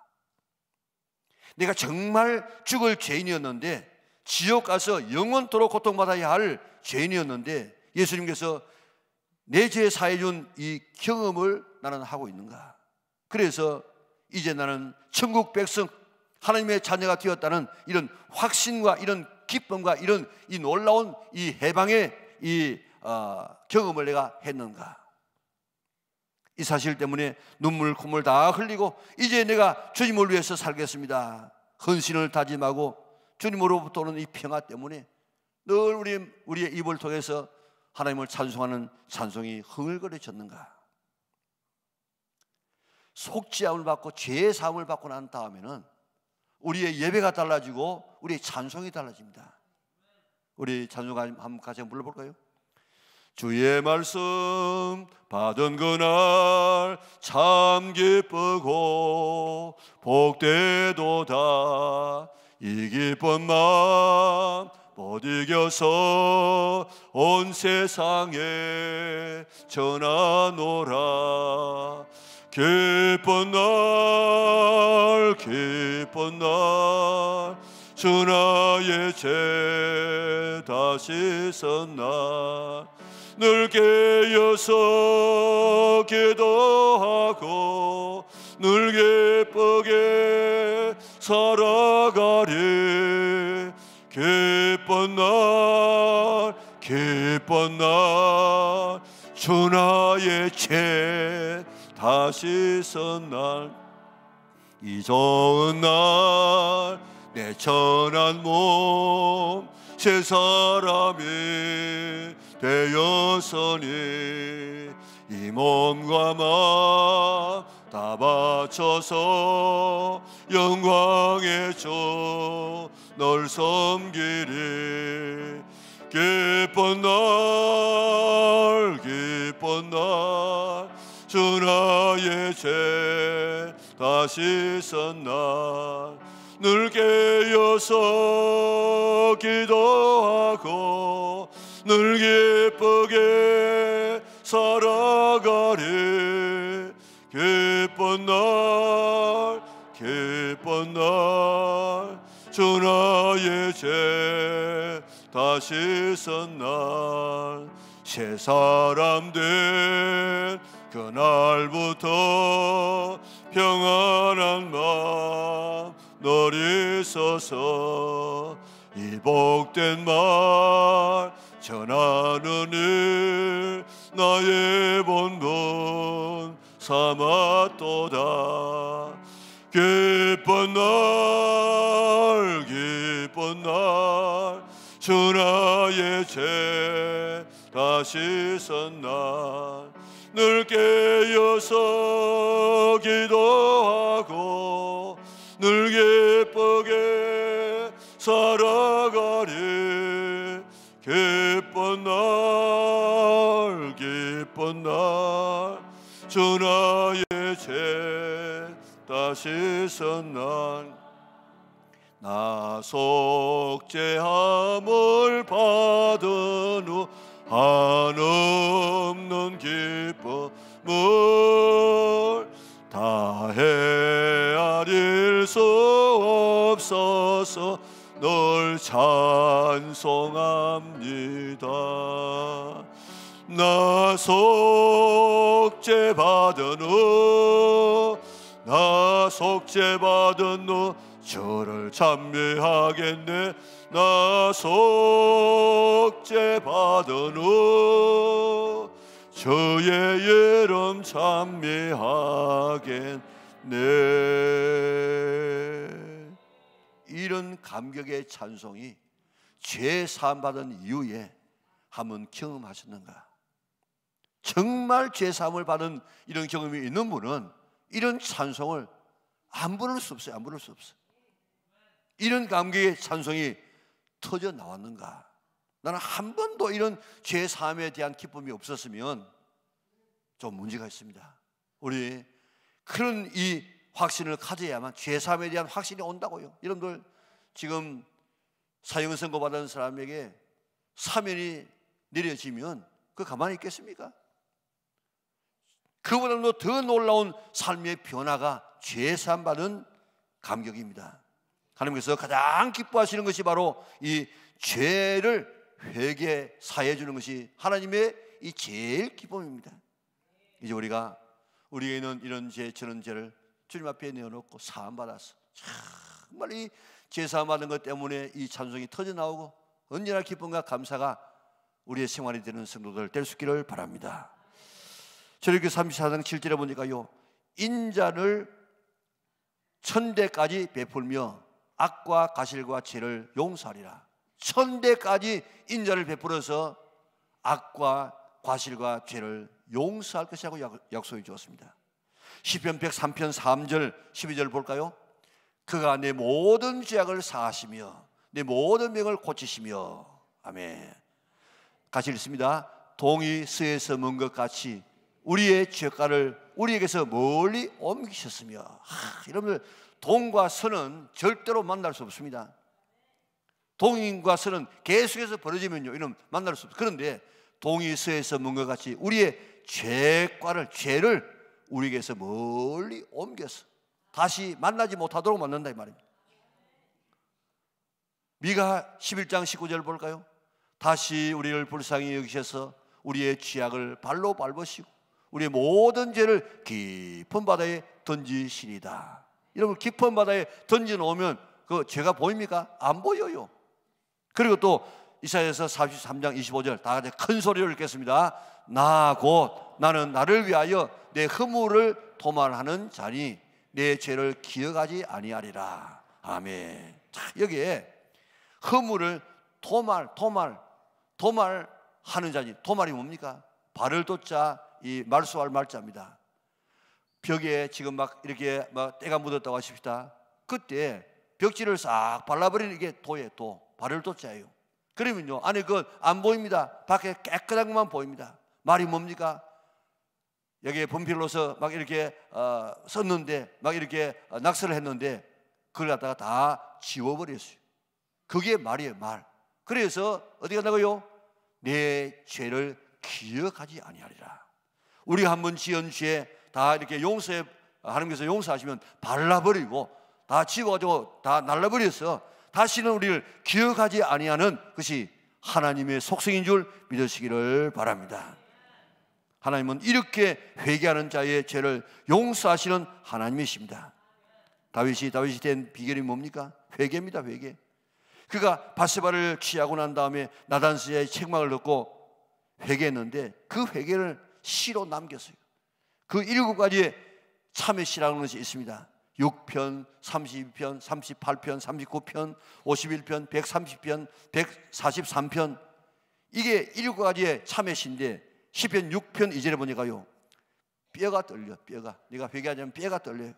내가 정말 죽을 죄인이었는데 지옥 가서 영원토록 고통받아야 할 죄인이었는데 예수님께서 내 죄 사해 준 이 경험을 나는 하고 있는가? 그래서 이제 나는 천국 백성 하나님의 자녀가 되었다는 이런 확신과 이런 기쁨과 이런 이 놀라운 이 해방의 이 경험을 내가 했는가? 이 사실 때문에 눈물 콧물 다 흘리고 이제 내가 주님을 위해서 살겠습니다 헌신을 다짐하고 주님으로부터 오는 이 평화 때문에 늘 우리의 입을 통해서 하나님을 찬송하는 찬송이 흥얼거려졌는가? 속죄함을 받고 죄의 사함을 받고 난 다음에는 우리의 예배가 달라지고 우리의 찬송이 달라집니다. 우리 찬송 한번 같이 불러볼까요? 주의 말씀 받은 그날 참 기쁘고 복되도다. 이 기쁜 마음 못 이겨서 온 세상에 전하노라. 기쁜 날 기쁜 날 주 나의 죄 다시 선 날 늘 깨어서 기도하고 늘 기쁘게 살아가리. 기쁜 날 기쁜 날 주 나의 죄 다시 선 날 이 좋은 날 내 천한 몸 새 사람이 되었으니 이 몸과 마음 다 바쳐서 영광의 주 널 섬기리. 기쁜 날 기쁜 날 주 나의 죄 다시 선 날 늘 깨어서 기도하고 늘 기쁘게 살아가리. 기쁜 날 기쁜 날 주 나의 죄 다시 선 날 새 사람 된 그날부터 평안한 마음 널 있어서 이 복된 말 전하는 일 나의 본분 삼았도다. 기쁜 날 기쁜 날 주 나의 죄 다시 선 날 늘 깨어서 기도하고 늘 기쁘게 살아가리. 기쁜 날 기쁜 날 주 나의 죄 다시 선 날 나 속죄함을 받은 후 한없는 기쁨을 다 헤아릴 수 없어서 널 찬송합니다. 나 속죄받은 후 나 속죄받은 후 주를 찬미하겠네. 나 속죄받은 후 주의 이름 찬미하겠네. 이런 감격의 찬송이 죄 사함 받은 이후에 한번 경험하셨는가? 정말 죄 사함을 받은 이런 경험이 있는 분은 이런 찬송을 안 부를 수 없어요. 안 부를 수 없어요. 이런 감격의 찬송이 터져 나왔는가? 나는 한 번도 이런 죄 사함에 대한 기쁨이 없었으면 좀 문제가 있습니다. 우리 그런 이 확신을 가져야만 죄 사함에 대한 확신이 온다고요. 여러분들 지금 사형 선고 받은 사람에게 사면이 내려지면 그 가만히 있겠습니까? 그보다도 더 놀라운 삶의 변화가 죄 사함 받은 감격입니다. 하나님께서 가장 기뻐하시는 것이 바로 이 죄를 회개 사해 주는 것이 하나님의 이 제일 기쁨입니다. 이제 우리에게 있는 이런 죄 저런 죄를 주님 앞에 내어놓고 사함 받았어. 정말 이 죄 사함 받은 것 때문에 이 찬송이 터져 나오고 언제나 기쁨과 감사가 우리의 생활이 되는 성도들 될 수 있기를 바랍니다. 출애굽기 34장 7절에 보니까요, 인자를 천대까지 베풀며 악과 가실과 죄를 용서하리라. 천대까지 인자를 베풀어서 악과 과실과 죄를 용서할 것이라고 약속해 주었습니다. 시편 103편 3절 12절 볼까요? 그가 내 모든 죄악을 사하시며 내 모든 병을 고치시며. 아멘. 같이 읽습니다. 동이 스에서 먼 것 같이 우리의 죄가를 우리에게서 멀리 옮기셨으며. 여러분들, 동과 선은 절대로 만날 수 없습니다. 동인과 선은 계속해서 벌어지면요, 이런 만날 수 없어요. 그런데 동이 서에서 먼 것 같이 우리의 죄를 우리에게서 멀리 옮겨서 다시 만나지 못하도록 만든다 이 말입니다. 미가 11장 19절 볼까요? 다시 우리를 불쌍히 여기셔서 우리의 죄악을 발로 밟으시고 우리의 모든 죄를 깊은 바다에 던지시리다. 여러분, 깊은 바다에 던져놓으면 그 죄가 보입니까? 안 보여요. 그리고 또 이사야서 43장 25절 다 같이 큰 소리로 읽겠습니다. 나 곧 나는 나를 위하여 내 허물을 도말하는 자니 내 죄를 기억하지 아니하리라. 아멘. 자, 여기에 허물을 도말하는 자니, 도말이 뭡니까? 발을 돋자 이 말소할 말자입니다. 벽에 지금 막 이렇게 막 때가 묻었다고 하십시다. 그때 벽지를 싹 발라버리는 게 도예요. 도, 발을 돋자예요. 그러면요, 안에 그건 안 보입니다. 밖에 깨끗한 것만 보입니다. 말이 뭡니까? 여기에 분필로서 막 이렇게 썼는데, 막 이렇게 낙서를 했는데 그걸 갖다가 다 지워버렸어요. 그게 말이에요, 말. 그래서 어떻게 한다고요? 내 죄를 기억하지 아니하리라. 우리가 한번 지은 죄 다 이렇게 하나님께서 용서하시면 발라버리고 다 지워가지고 다 날라버려서 다시는 우리를 기억하지 아니하는 것이 하나님의 속성인 줄 믿으시기를 바랍니다. 하나님은 이렇게 회개하는 자의 죄를 용서하시는 하나님이십니다. 다윗이 된 비결이 뭡니까? 회개입니다. 회개. 그가 바세바를 취하고 난 다음에 나단스의 책망을 듣고 회개했는데 그 회개를 시로 남겼어요. 그 7가지의 참회 시라는 것이 있습니다. 6편, 32편, 38편, 39편, 51편, 130편, 143편. 이게 7가지의 참회 시인데 시편 6편 2절에 보니까요, 뼈가 떨려. 뼈가, 네가 회개하자면 뼈가 떨려요.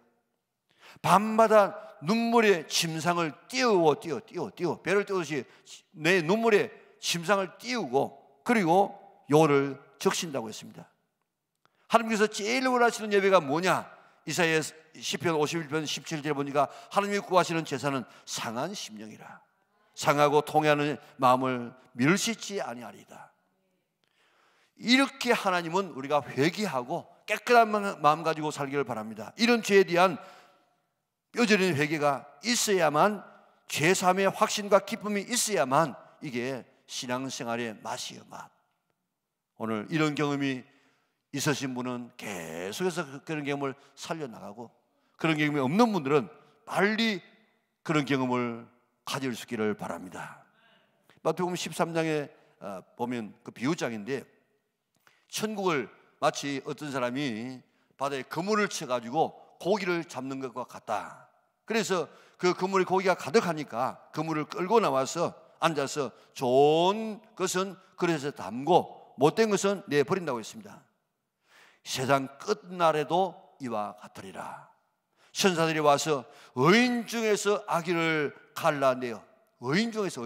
밤마다 눈물의 침상을 띄워 배를 띄우듯이 내 눈물의 침상을 띄우고 그리고 요를 적신다고 했습니다. 하나님께서 제일 원하시는 예배가 뭐냐? 이사야 시편 51편 17절에 보니까 하나님이 구하시는 제사는 상한 심령이라. 상하고 통회하는 마음을 멸시치 아니하리이다. 이렇게 하나님은 우리가 회개하고 깨끗한 마음 가지고 살기를 바랍니다. 이런 죄에 대한 뼈저린 회개가 있어야만, 죄사함의 확신과 기쁨이 있어야만 이게 신앙생활의 맛이에요, 맛. 오늘 이런 경험이 있으신 분은 계속해서 그런 경험을 살려나가고, 그런 경험이 없는 분들은 빨리 그런 경험을 가질 수 있기를 바랍니다. 마태복음 13장에 보면 그 비유장인데, 천국을 마치 어떤 사람이 바다에 그물을 쳐가지고 고기를 잡는 것과 같다. 그래서 그 그물에 고기가 가득하니까 그물을 끌고 나와서 앉아서 좋은 것은 그릇에 담고 못된 것은 내버린다고 했습니다. 세상 끝날에도 이와 같으리라. 천사들이 와서 의인 중에서 악인을 갈라내어, 의인 중에서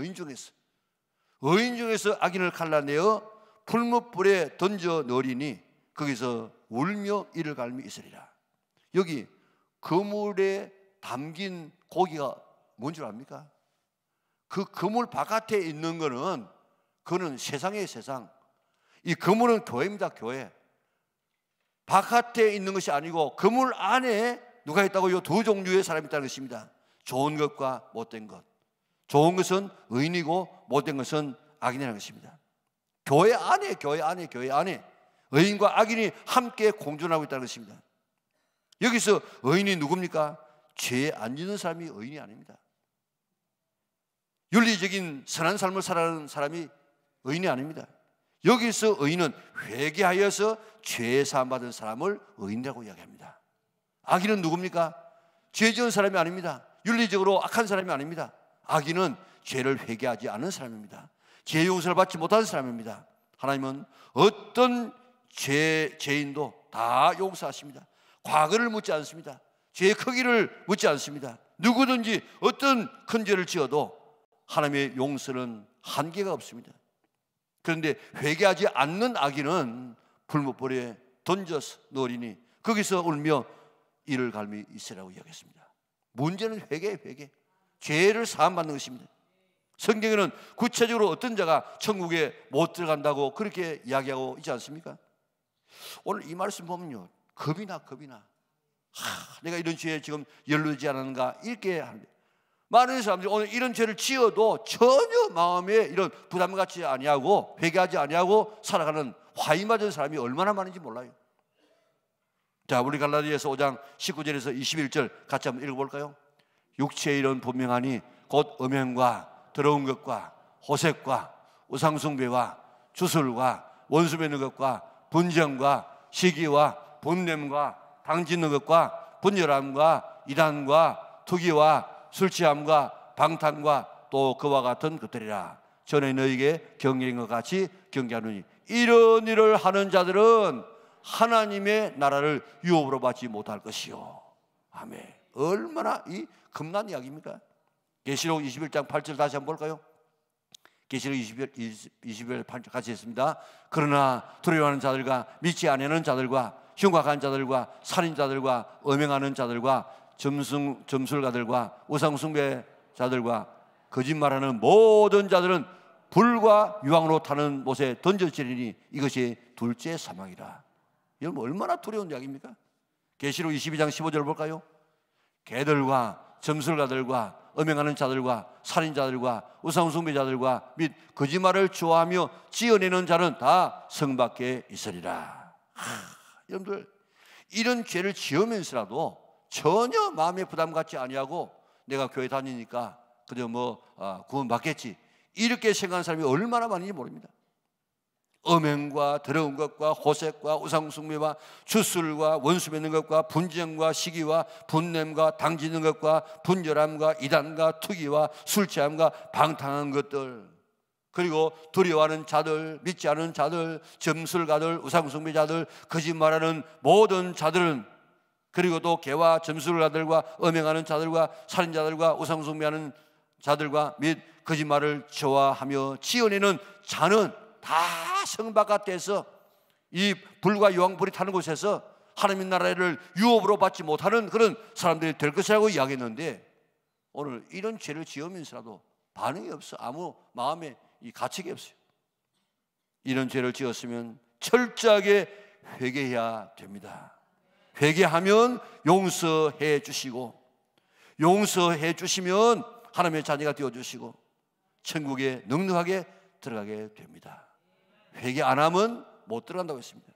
악인을 갈라내어 풀무불에 던져 넣으리니 거기서 울며 이를 갈미 있으리라. 여기 그물에 담긴 고기가 뭔 줄 압니까? 그 그물 바깥에 있는 거는 그거는 세상의 세상. 이 그물은 교회입니다. 교회. 바깥에 있는 것이 아니고 그물 안에 누가 있다고요? 두 종류의 사람이 있다는 것입니다. 좋은 것과 못된 것. 좋은 것은 의인이고 못된 것은 악인이라는 것입니다. 교회 안에 의인과 악인이 함께 공존하고 있다는 것입니다. 여기서 의인이 누굽니까? 죄에 안 짓는 사람이 의인이 아닙니다. 윤리적인 선한 삶을 살아가는 사람이 의인이 아닙니다. 여기서 의인은 회개하여서 죄 사함 받은 사람을 의인이라고 이야기합니다. 악인은 누굽니까? 죄 지은 사람이 아닙니다. 윤리적으로 악한 사람이 아닙니다. 악인은 죄를 회개하지 않은 사람입니다. 죄 용서를 받지 못한 사람입니다. 하나님은 어떤 죄인도 다 용서하십니다. 과거를 묻지 않습니다. 죄의 크기를 묻지 않습니다. 누구든지 어떤 큰 죄를 지어도 하나님의 용서는 한계가 없습니다. 그런데 회개하지 않는 악인은 불못벌에 던져서 넣으리니 거기서 울며 이를 갈미 있으라고 이야기했습니다. 문제는 회개. 죄를 사함받는 것입니다. 성경에는 구체적으로 어떤 자가 천국에 못 들어간다고 그렇게 이야기하고 있지 않습니까? 오늘 이 말씀 보면요, 겁이 나. 내가 이런 죄에 지금 연루되지 않았는가 이렇게 하는데, 많은 사람들이 오늘 이런 죄를 지어도 전혀 마음에 이런 부담 갖지 아니하고 회개하지 아니하고 살아가는 화이 맞은 사람이 얼마나 많은지 몰라요. 자, 우리 갈라디아서 5장 19절에서 21절 같이 한번 읽어볼까요? 육체의 일은 분명하니 곧 음행과 더러운 것과 호색과 우상숭배와 주술과 원수 맺는 것과 분정과 시기와 분냄과 당짓는 것과 분열함과 이단과 투기와 술취함과 방탕과 또 그와 같은 것들이라. 전에 너희에게 경계인 것 같이 경계하느니 이런 일을 하는 자들은 하나님의 나라를 유업으로 받지 못할 것이요. 아멘. 얼마나 이 겁난 이야기입니까? 계시록 21장 8절 다시 한번 볼까요? 계시록 21절 8절 같이 했습니다. 그러나 두려워하는 자들과 믿지 아니하는 자들과 흉악한 자들과 살인자들과 음행하는 자들과 점술가들과 우상숭배자들과 거짓말하는 모든 자들은 불과 유황으로 타는 못에 던져지리니 이것이 둘째 사망이라. 여러분 얼마나 두려운 이야기입니까? 계시록 22장 15절 볼까요? 개들과 점술가들과 음행하는 자들과 살인자들과 우상숭배자들과 및 거짓말을 좋아하며 지어내는 자는 다 성 밖에 있으리라. 여러분들 이런 죄를 지으면서라도 전혀 마음에 부담 갖지 아니하고 내가 교회 다니니까 그저 구원 받겠지 이렇게 생각하는 사람이 얼마나 많은지 모릅니다. 음행과 더러운 것과 호색과 우상숭배와 주술과 원수 맺는 것과 분쟁과 시기와 분냄과 당짓는 것과 분열함과 이단과 투기와 술취함과 방탕한 것들, 그리고 두려워하는 자들, 믿지 않은 자들, 점술가들, 우상숭배자들, 거짓말하는 모든 자들은, 그리고 또 개와 점술가들과 음행하는 자들과 살인자들과 우상숭배하는 자들과 및 거짓말을 좋아하며 지어내는 자는 다 성 바깥에서 이 불과 유황불이 타는 곳에서 하나님의 나라를 유업으로 받지 못하는 그런 사람들이 될 것이라고 이야기했는데, 오늘 이런 죄를 지으면서라도 반응이 없어. 아무 마음에 이 가책이 없어요. 이런 죄를 지었으면 철저하게 회개해야 됩니다. 회개하면 용서해 주시고, 용서해 주시면 하나님의 자녀가 되어주시고 천국에 넉넉하게 들어가게 됩니다. 회개 안 하면 못 들어간다고 했습니다.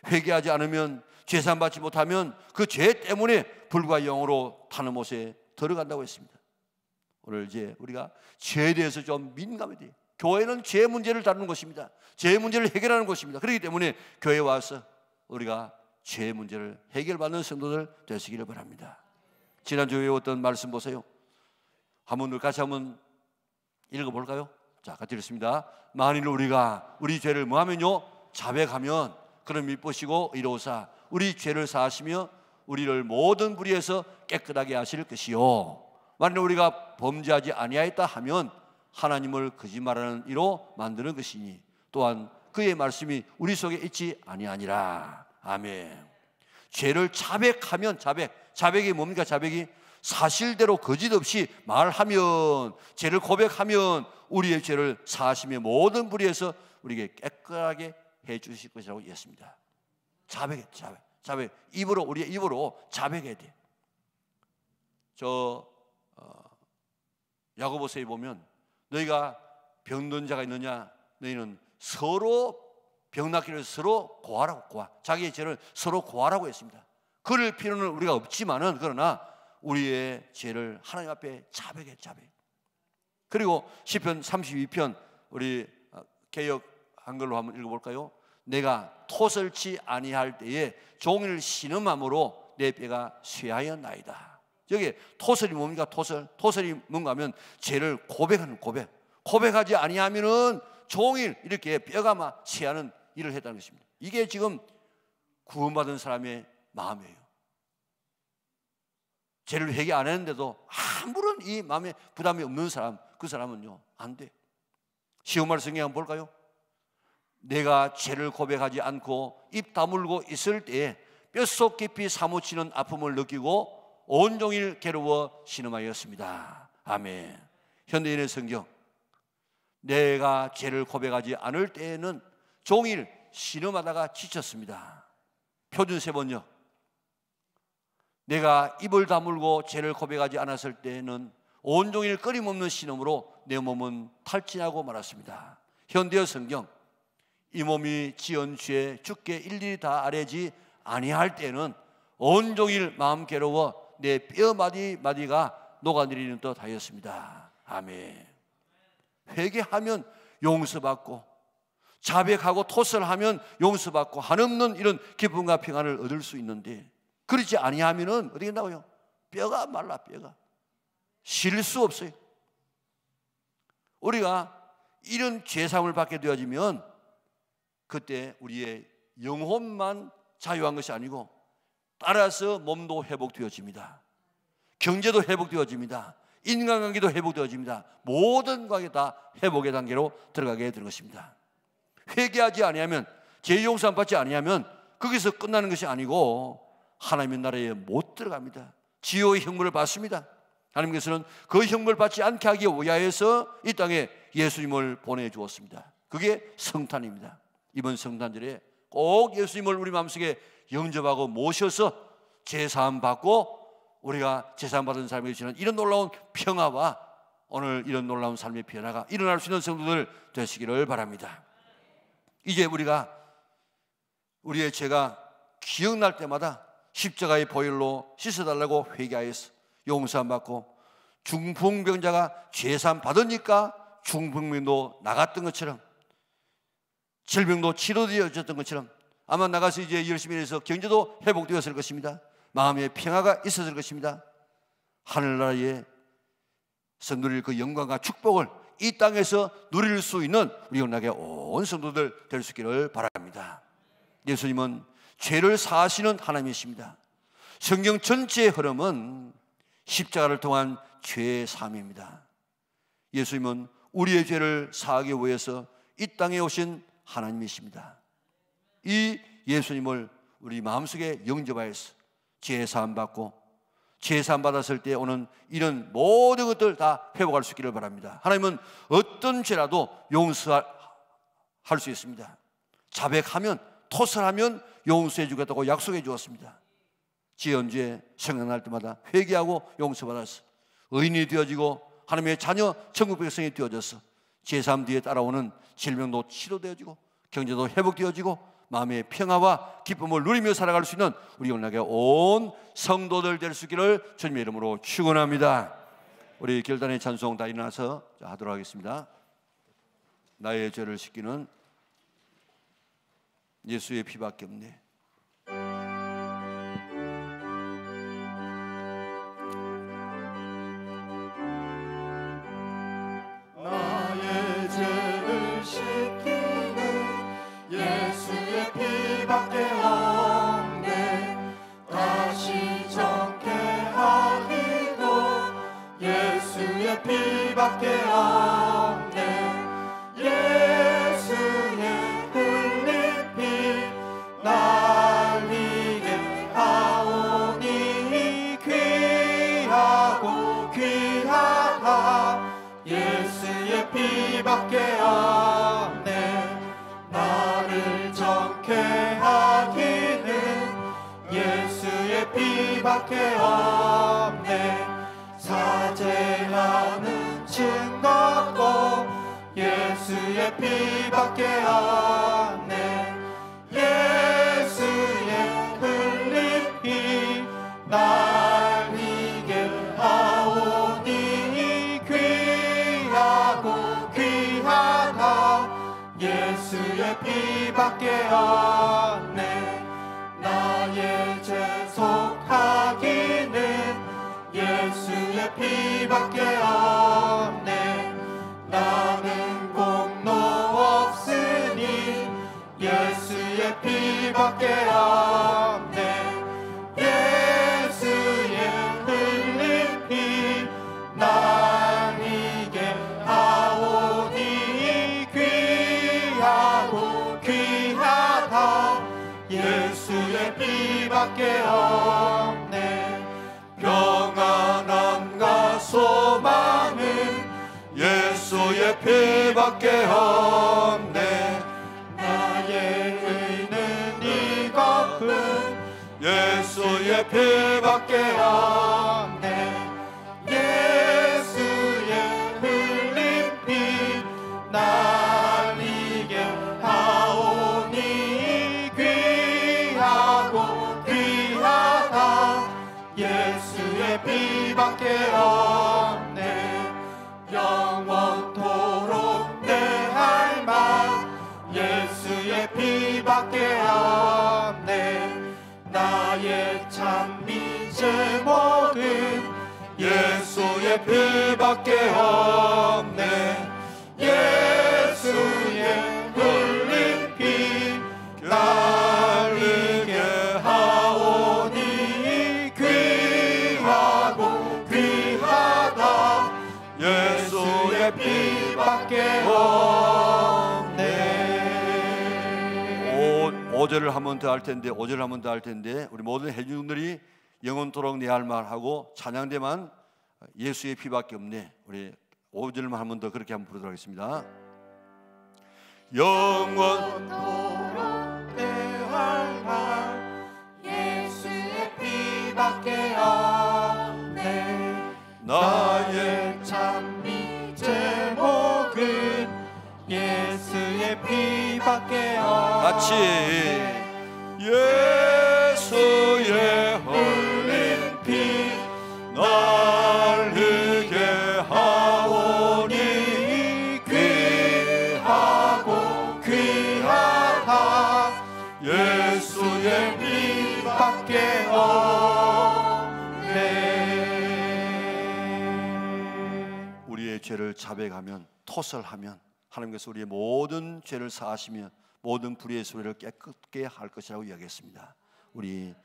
회개하지 않으면, 죄산 받지 못하면 그 죄 때문에 불과 영으로 타는 못에 들어간다고 했습니다. 오늘 이제 우리가 죄에 대해서 좀 민감해야 돼요. 교회는 죄 문제를 다루는 것입니다. 죄 문제를 해결하는 것입니다. 그렇기 때문에 교회에 와서 우리가 죄 문제를 해결받는 성도들 되시기를 바랍니다. 지난주에 어떤 말씀 보세요. 한번 같이 한번 읽어볼까요? 자, 같이 읽습니다. 만일 우리가 우리 죄를 뭐하면요? 자백하면 그럼 미쁘시고 이로사 우리 죄를 사하시며 우리를 모든 불의에서 깨끗하게 하실 것이요, 만일 우리가 범죄하지 아니하였다 하면 하나님을 거짓말하는 이로 만드는 것이니 또한 그의 말씀이 우리 속에 있지 아니하니라. 아멘. 죄를 자백하면, 자백이 뭡니까? 자백이 사실대로 거짓 없이 말하면, 죄를 고백하면 우리의 죄를 사하시며 모든 불의에서 우리에게 깨끗하게 해 주실 것이라고 했습니다. 자백. 입으로, 우리의 입으로 자백해야 돼. 야고보서에 보면 너희가 병든 자가 있느냐, 너희는 서로 병낫기를 서로 고하라고, 자기의 죄를 서로 고하라고 했습니다. 그럴 필요는 우리가 없지만은, 그러나 우리의 죄를 하나님 앞에 자백해. 그리고 시편 32편 우리 개역 한글로 한번 읽어볼까요? 내가 토설치 아니할 때에 종일 신음함으로 내 뼈가 쇠하였나이다. 여기 토설이 뭡니까? 토설이 뭔가 하면 죄를 고백하는 고백하지 아니하면은 종일 이렇게 뼈가 막 쇠하는 일을 했다는 것입니다. 이게 지금 구원받은 사람의 마음이에요. 죄를 회개 안 했는데도 아무런 이 마음에 부담이 없는 사람, 그 사람은요 안 돼. 쉬운 말 성경 한번 볼까요? 내가 죄를 고백하지 않고 입 다물고 있을 때에 뼛속 깊이 사무치는 아픔을 느끼고 온종일 괴로워 신음하였습니다. 아멘. 현대인의 성경, 내가 죄를 고백하지 않을 때에는 종일 신음하다가 지쳤습니다. 표준 세번역, 내가 입을 다물고 죄를 고백하지 않았을 때에는 온종일 끊임없는 신음으로 내 몸은 탈진하고 말았습니다. 현대어 성경, 이 몸이 지은 죄 죽게 일일이 다 아뢰지 아니할 때는 온종일 마음 괴로워 내 뼈 마디마디가 녹아내리는 듯 하였습니다. 아멘. 회개하면 용서받고 자백하고 토설하면 용서받고 한없는 이런 기쁨과 평안을 얻을 수 있는데, 그렇지 아니하면은 어떻게 된다고요? 뼈가 말라. 뼈가 쉴 수 없어요. 우리가 이런 죄사함을 받게 되어지면 그때 우리의 영혼만 자유한 것이 아니고 따라서 몸도 회복되어집니다. 경제도 회복되어집니다. 인간관계도 회복되어집니다. 모든 관계 다 회복의 단계로 들어가게 되는 것입니다. 회개하지 아니하면, 죄 용서 받지 아니하면 거기서 끝나는 것이 아니고 하나님의 나라에 못 들어갑니다. 지옥의 형벌을 받습니다. 하나님께서는 그 형벌을 받지 않게 하기 위하여서 이 땅에 예수님을 보내주었습니다. 그게 성탄입니다. 이번 성탄절에 꼭 예수님을 우리 마음속에 영접하고 모셔서 제사함 받고 우리가 제사함 받은 사람에게 주는 이런 놀라운 평화와 오늘 이런 놀라운 삶의 변화가 일어날 수 있는 성도들 되시기를 바랍니다. 이제 우리가 우리의 죄가 기억날 때마다 십자가의 보혈로 씻어달라고 회개하여서 용서함 받고, 중풍병자가 죄사함 받으니까 중풍병도 나갔던 것처럼, 질병도 치료되어졌던 것처럼 아마 나가서 이제 열심히 해서 경제도 회복되었을 것입니다. 마음의 평화가 있었을 것입니다. 하늘나라에서 누릴 그 영광과 축복을 이 땅에서 누릴 수 있는 우리 연락의 온 성도들 될 수 있기를 바랍니다. 예수님은 죄를 사하시는 하나님이십니다. 성경 전체의 흐름은 십자가를 통한 죄의 삶입니다. 예수님은 우리의 죄를 사하기 위해서 이 땅에 오신 하나님이십니다. 이 예수님을 우리 마음속에 영접하여서 죄사함 받고, 죄사함 받았을 때 오는 이런 모든 것들 다 회복할 수 있기를 바랍니다. 하나님은 어떤 죄라도 용서할 수 있습니다. 자백하면, 토설하면 용서해 주겠다고 약속해 주었습니다. 지은 죄 생각날 때마다 회개하고 용서받아서 의인이 되어지고 하나님의 자녀 천국 백성이 되어져서 제사함 뒤에 따라오는 질병도 치료되어지고 경제도 회복되어지고 마음의 평화와 기쁨을 누리며 살아갈 수 있는 우리 영락의 온 성도들 될 수 있기를 주님의 이름으로 축원합니다. 우리 결단의 찬송 다 일어나서 하도록 하겠습니다. 나의 죄를 씻기는 예수의 피밖에 없네. 나의 죄를 씻기는 예수의 피밖에 없네. 다시 정케 하기도 예수의 피밖에 없네. 예수의 흘린 피 날리게 하오니 귀하고 귀하다. 예수의 피밖에 없네. 나를 정케 하기는 예수의 피밖에 없네. 사죄하는 증거도 예수의 피밖에 없네. 예수의 흘린 피 날리게 하오니 귀하고 귀하다. 예수의 피밖에 없네. 나의 죄 속하기는 예수의 피밖에 없네. 나는 공로 없으니 예수의 피 피밖에 없네. 예수의 흘린 피 날 이게 하오니 귀하고 귀하다. 예수의 피밖에 없네. 평안함과 소망은 예수의 피밖에 없네. 나의 의는 이것뿐 예수의 피밖에 없네. 예수의 흘린 피 날 이게 하오니 귀하고 귀하다. 예수의 피밖에 없네. 영원토록 내 할 말 예수의 피밖에 없네. 나의 찬미 제목은 예수의 피밖에 없네. 예수의 흘린 피 날 이게 하오니 귀하고 귀하다. 예수의 피밖에 없네. 5절을 한 번 더 할 텐데 5절을 한 번 더 할 텐데 우리 모든 회중들이 영원토록 내 할 말하고 찬양대만 예수의 피밖에 없네. 우리 5절만 한 번 더 그렇게 한번 부르도록 하겠습니다. 영원토록 내 할 말 예수의 피밖에 없네. 나의 찬미 제목은 예수의 피밖에 없네. 같이 예수의 흘린 피 날 이게 하오니 귀하고 귀하다. 예수의 피밖에 없네. 우리의 죄를 자백하면 토설하면 하나님께서 우리의 모든 죄를 사하시며 모든 불의의 소리를 깨끗게 할 것이라고 이야기했습니다. 우리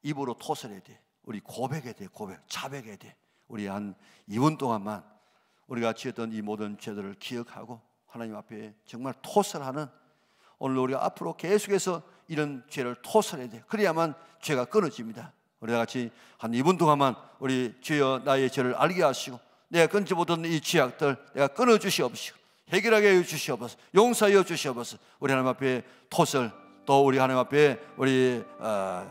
입으로 토설해야 돼. 우리 고백해야 돼. 고백, 자백해야 돼. 우리 한 2분 동안만 우리가 지었던 이 모든 죄들을 기억하고 하나님 앞에 정말 토설하는, 오늘 우리가 앞으로 계속해서 이런 죄를 토설해야 돼. 그래야만 죄가 끊어집니다. 우리 같이 한 2분 동안만 우리 주여 나의 죄를 알게 하시고 내가 끊지 못한 이 죄악들 내가 끊어주시옵시고 해결하게 해주시옵소서. 용서하여 주시옵소서. 우리 하나님 앞에 토설, 또 우리 하나님 앞에 우리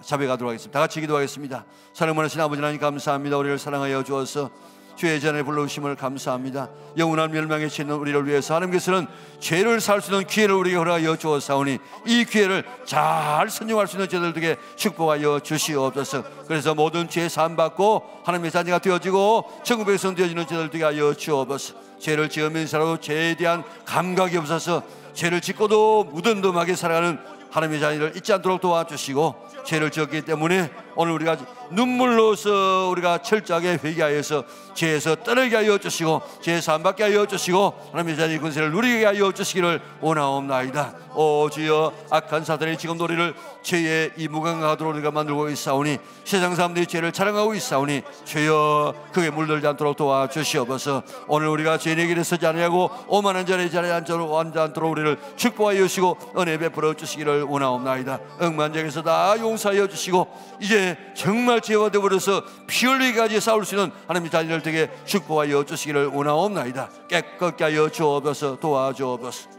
자백하도록 하겠습니다. 다 같이 기도하겠습니다. 사랑 많으신 아버지 하나님 감사합니다. 우리를 사랑하여 주어서 주의 전에 불러주심을 감사합니다. 영원한 멸망에 치는 우리를 위해서 하나님께서는 죄를 살 수 있는 기회를 우리에게 허락하여 주었사오니 이 기회를 잘 선용할 수 있는 저들에게 축복하여 주시옵소서. 그래서 모든 죄 사함 받고 하나님의 자녀가 되어지고 천국 백성 되어지는 저들에게 하여 주옵소서. 죄를 지으면서라도 죄에 대한 감각이 없어서 죄를 짓고도 무덤덤하게 살아가는 하나님의 자녀를 잊지 않도록 도와주시고, 죄를 지었기 때문에 오늘 우리가 눈물로서 우리가 철저하게 회개하여서 죄에서 떠나게 하여 주시고 죄 사함 받게 하여 주시고 하나님의 자녀의 권세를 누리게 하여 주시기를 원하옵나이다. 오 주여, 악한 사단이 지금 우리를 죄의 이 무감각하도록 우리가 만들고 있사오니 세상 사람들이 죄를 자랑하고 있사오니 주여 그게 물들지 않도록 도와주시옵소서. 오늘 우리가 죄인의 길에 서지 아니하고 오만한 자의 자리에 앉지 않도록 우리를 축복하여 주시고 은혜 베풀어 주시기를 원하옵나이다. 억만장에서 다 용서하여 주시고 이제 정말 죄와 되어버려서 피 흘리기까지 싸울 수 있는 하나님의 자녀를 되게 축복하여 주시기를 원하옵나이다. 깨끗게 하여 주옵소서. 도와주옵소서.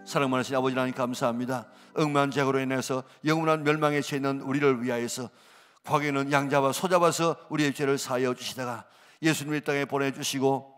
사랑 많으신 아버지 하나님 감사합니다. 억만장으로 인해서 영원한 멸망에 처해 있는 우리를 위하여서 과거에는 양 잡아 소 잡아서 우리의 죄를 사하여 주시다가 예수님을 이 땅에 보내주시고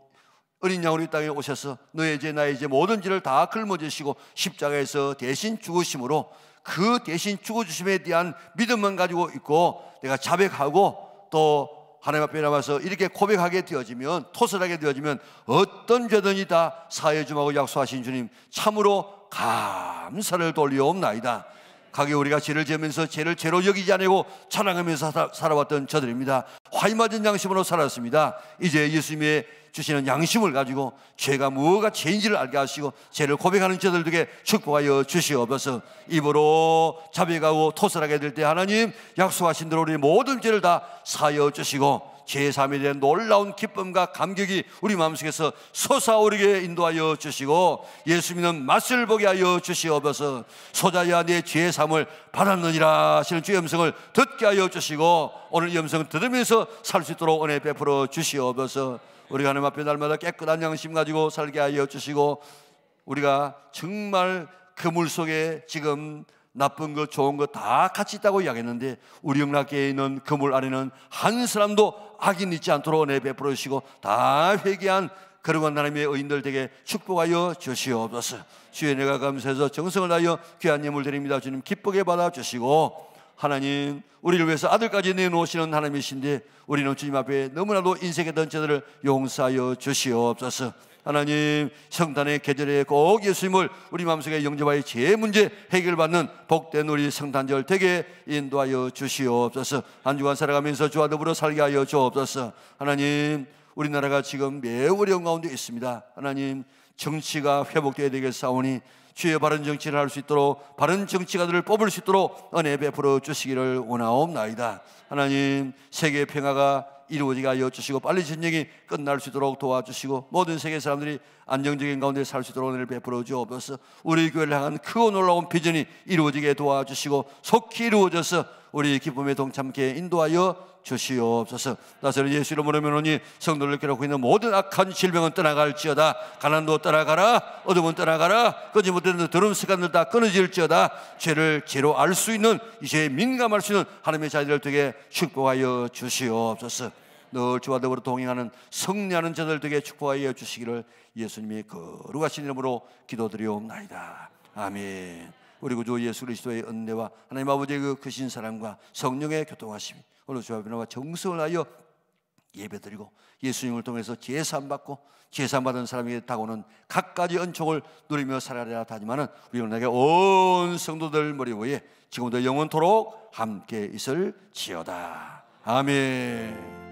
어린 양으로 이 땅에 오셔서 너의 죄 나의 죄 모든 죄를 다 짊어지시고 십자가에서 대신 죽으심으로 그 대신 죽어주심에 대한 믿음만 가지고 있고 내가 자백하고 또 하나님 앞에 나와서 이렇게 고백하게 되어지면, 토설하게 되어지면 어떤 죄든지 다 사하여 주마고 약속하신 주님 참으로 감사를 돌리옵나이다. 가게 우리가 죄를 지으면서 죄를 죄로 여기지 않고 찬양하면서 살아왔던 저들입니다. 화이 맞은 양심으로 살았습니다. 이제 예수님의 주시는 양심을 가지고 죄가 무엇가 죄인지를 알게 하시고 죄를 고백하는 저들에게 축복하여 주시옵소서. 입으로 자백하고 토설하게 될 때 하나님 약속하신 대로 우리 모든 죄를 다 사하여 주시고 제3에 대한 놀라운 기쁨과 감격이 우리 마음속에서 솟아오르게 인도하여 주시고 예수 믿는 맛을 보게 하여 주시옵소서. 소자야 내 죄의 삶을 받았느니라 하시는 주의 음성을 듣게 하여 주시고 오늘 이 음성을 들으면서 살 수 있도록 은혜 베풀어 주시옵소서. 우리가 하나님 앞에 날마다 깨끗한 양심 가지고 살게 하여 주시고 우리가 정말 그물 속에 지금 나쁜 것 좋은 것 다 같이 있다고 이야기했는데 우리 영락계에 있는 그물 안에는 한 사람도 악인 있지 않도록 은혜 베풀어 주시고 다 회개한 그러한 하나님의 의인들 되게 축복하여 주시옵소서. 주의 내가 감사해서 정성을 다하여 귀한 예물 드립니다. 주님 기쁘게 받아주시고 하나님 우리를 위해서 아들까지 내놓으시는 하나님이신데 우리는 주님 앞에 너무나도 인생의 던져들을 용서하여 주시옵소서. 하나님 성탄의 계절에 꼭 예수님을 우리 마음속에 영접하여 제 문제 해결받는 복된 우리 성탄절 되게 인도하여 주시옵소서. 한 주간 살아가면서 주와 더불어 살게 하여 주옵소서. 하나님 우리나라가 지금 매우 어려운 가운데 있습니다. 하나님 정치가 회복되어야 되겠사오니 주의 바른 정치를 할 수 있도록 바른 정치가들을 뽑을 수 있도록 은혜 베풀어 주시기를 원하옵나이다. 하나님 세계 평화가 이루어지게 하여 주시고 빨리 전쟁이 끝날 수 있도록 도와주시고 모든 세계 사람들이 안정적인 가운데 살 수 있도록 은혜를 베풀어 주옵소서. 우리 교회를 향한 크고 놀라운 비전이 이루어지게 도와주시고 속히 이루어져서 우리 기쁨에 동참케 인도하여 주시옵소서. 나서는 예수 이름으로 명하노니 성도를 괴롭히고 있는 모든 악한 질병은 떠나갈지어다. 가난도 떠나가라. 어둠은 떠나가라. 끊지 못하는 더러운 습관들 다 끊어질지어다. 죄를 죄로 알 수 있는 이 죄에 민감할 수 있는 하나님의 자녀들 되게 축복하여 주시옵소서. 늘 주와 더불어 동행하는 승리하는 자들 되게 축복하여 주시기를 예수님의 거룩하신 이름으로 기도드리옵나이다. 아멘. 우리 구주 예수 그리스도의 은혜와 하나님 아버지의 그 크신 사랑과 성령의 교통하심이 오늘 주와 변화와 정성을 하여 예배드리고 예수님을 통해서 제사함받고 제사함받은 사람에게 다가오는 각가지 은총을 누리며 살아야 하지만은 우리 오늘 온 성도들 머리 위에 지금부터 영원토록 함께 있을지어다. 아멘.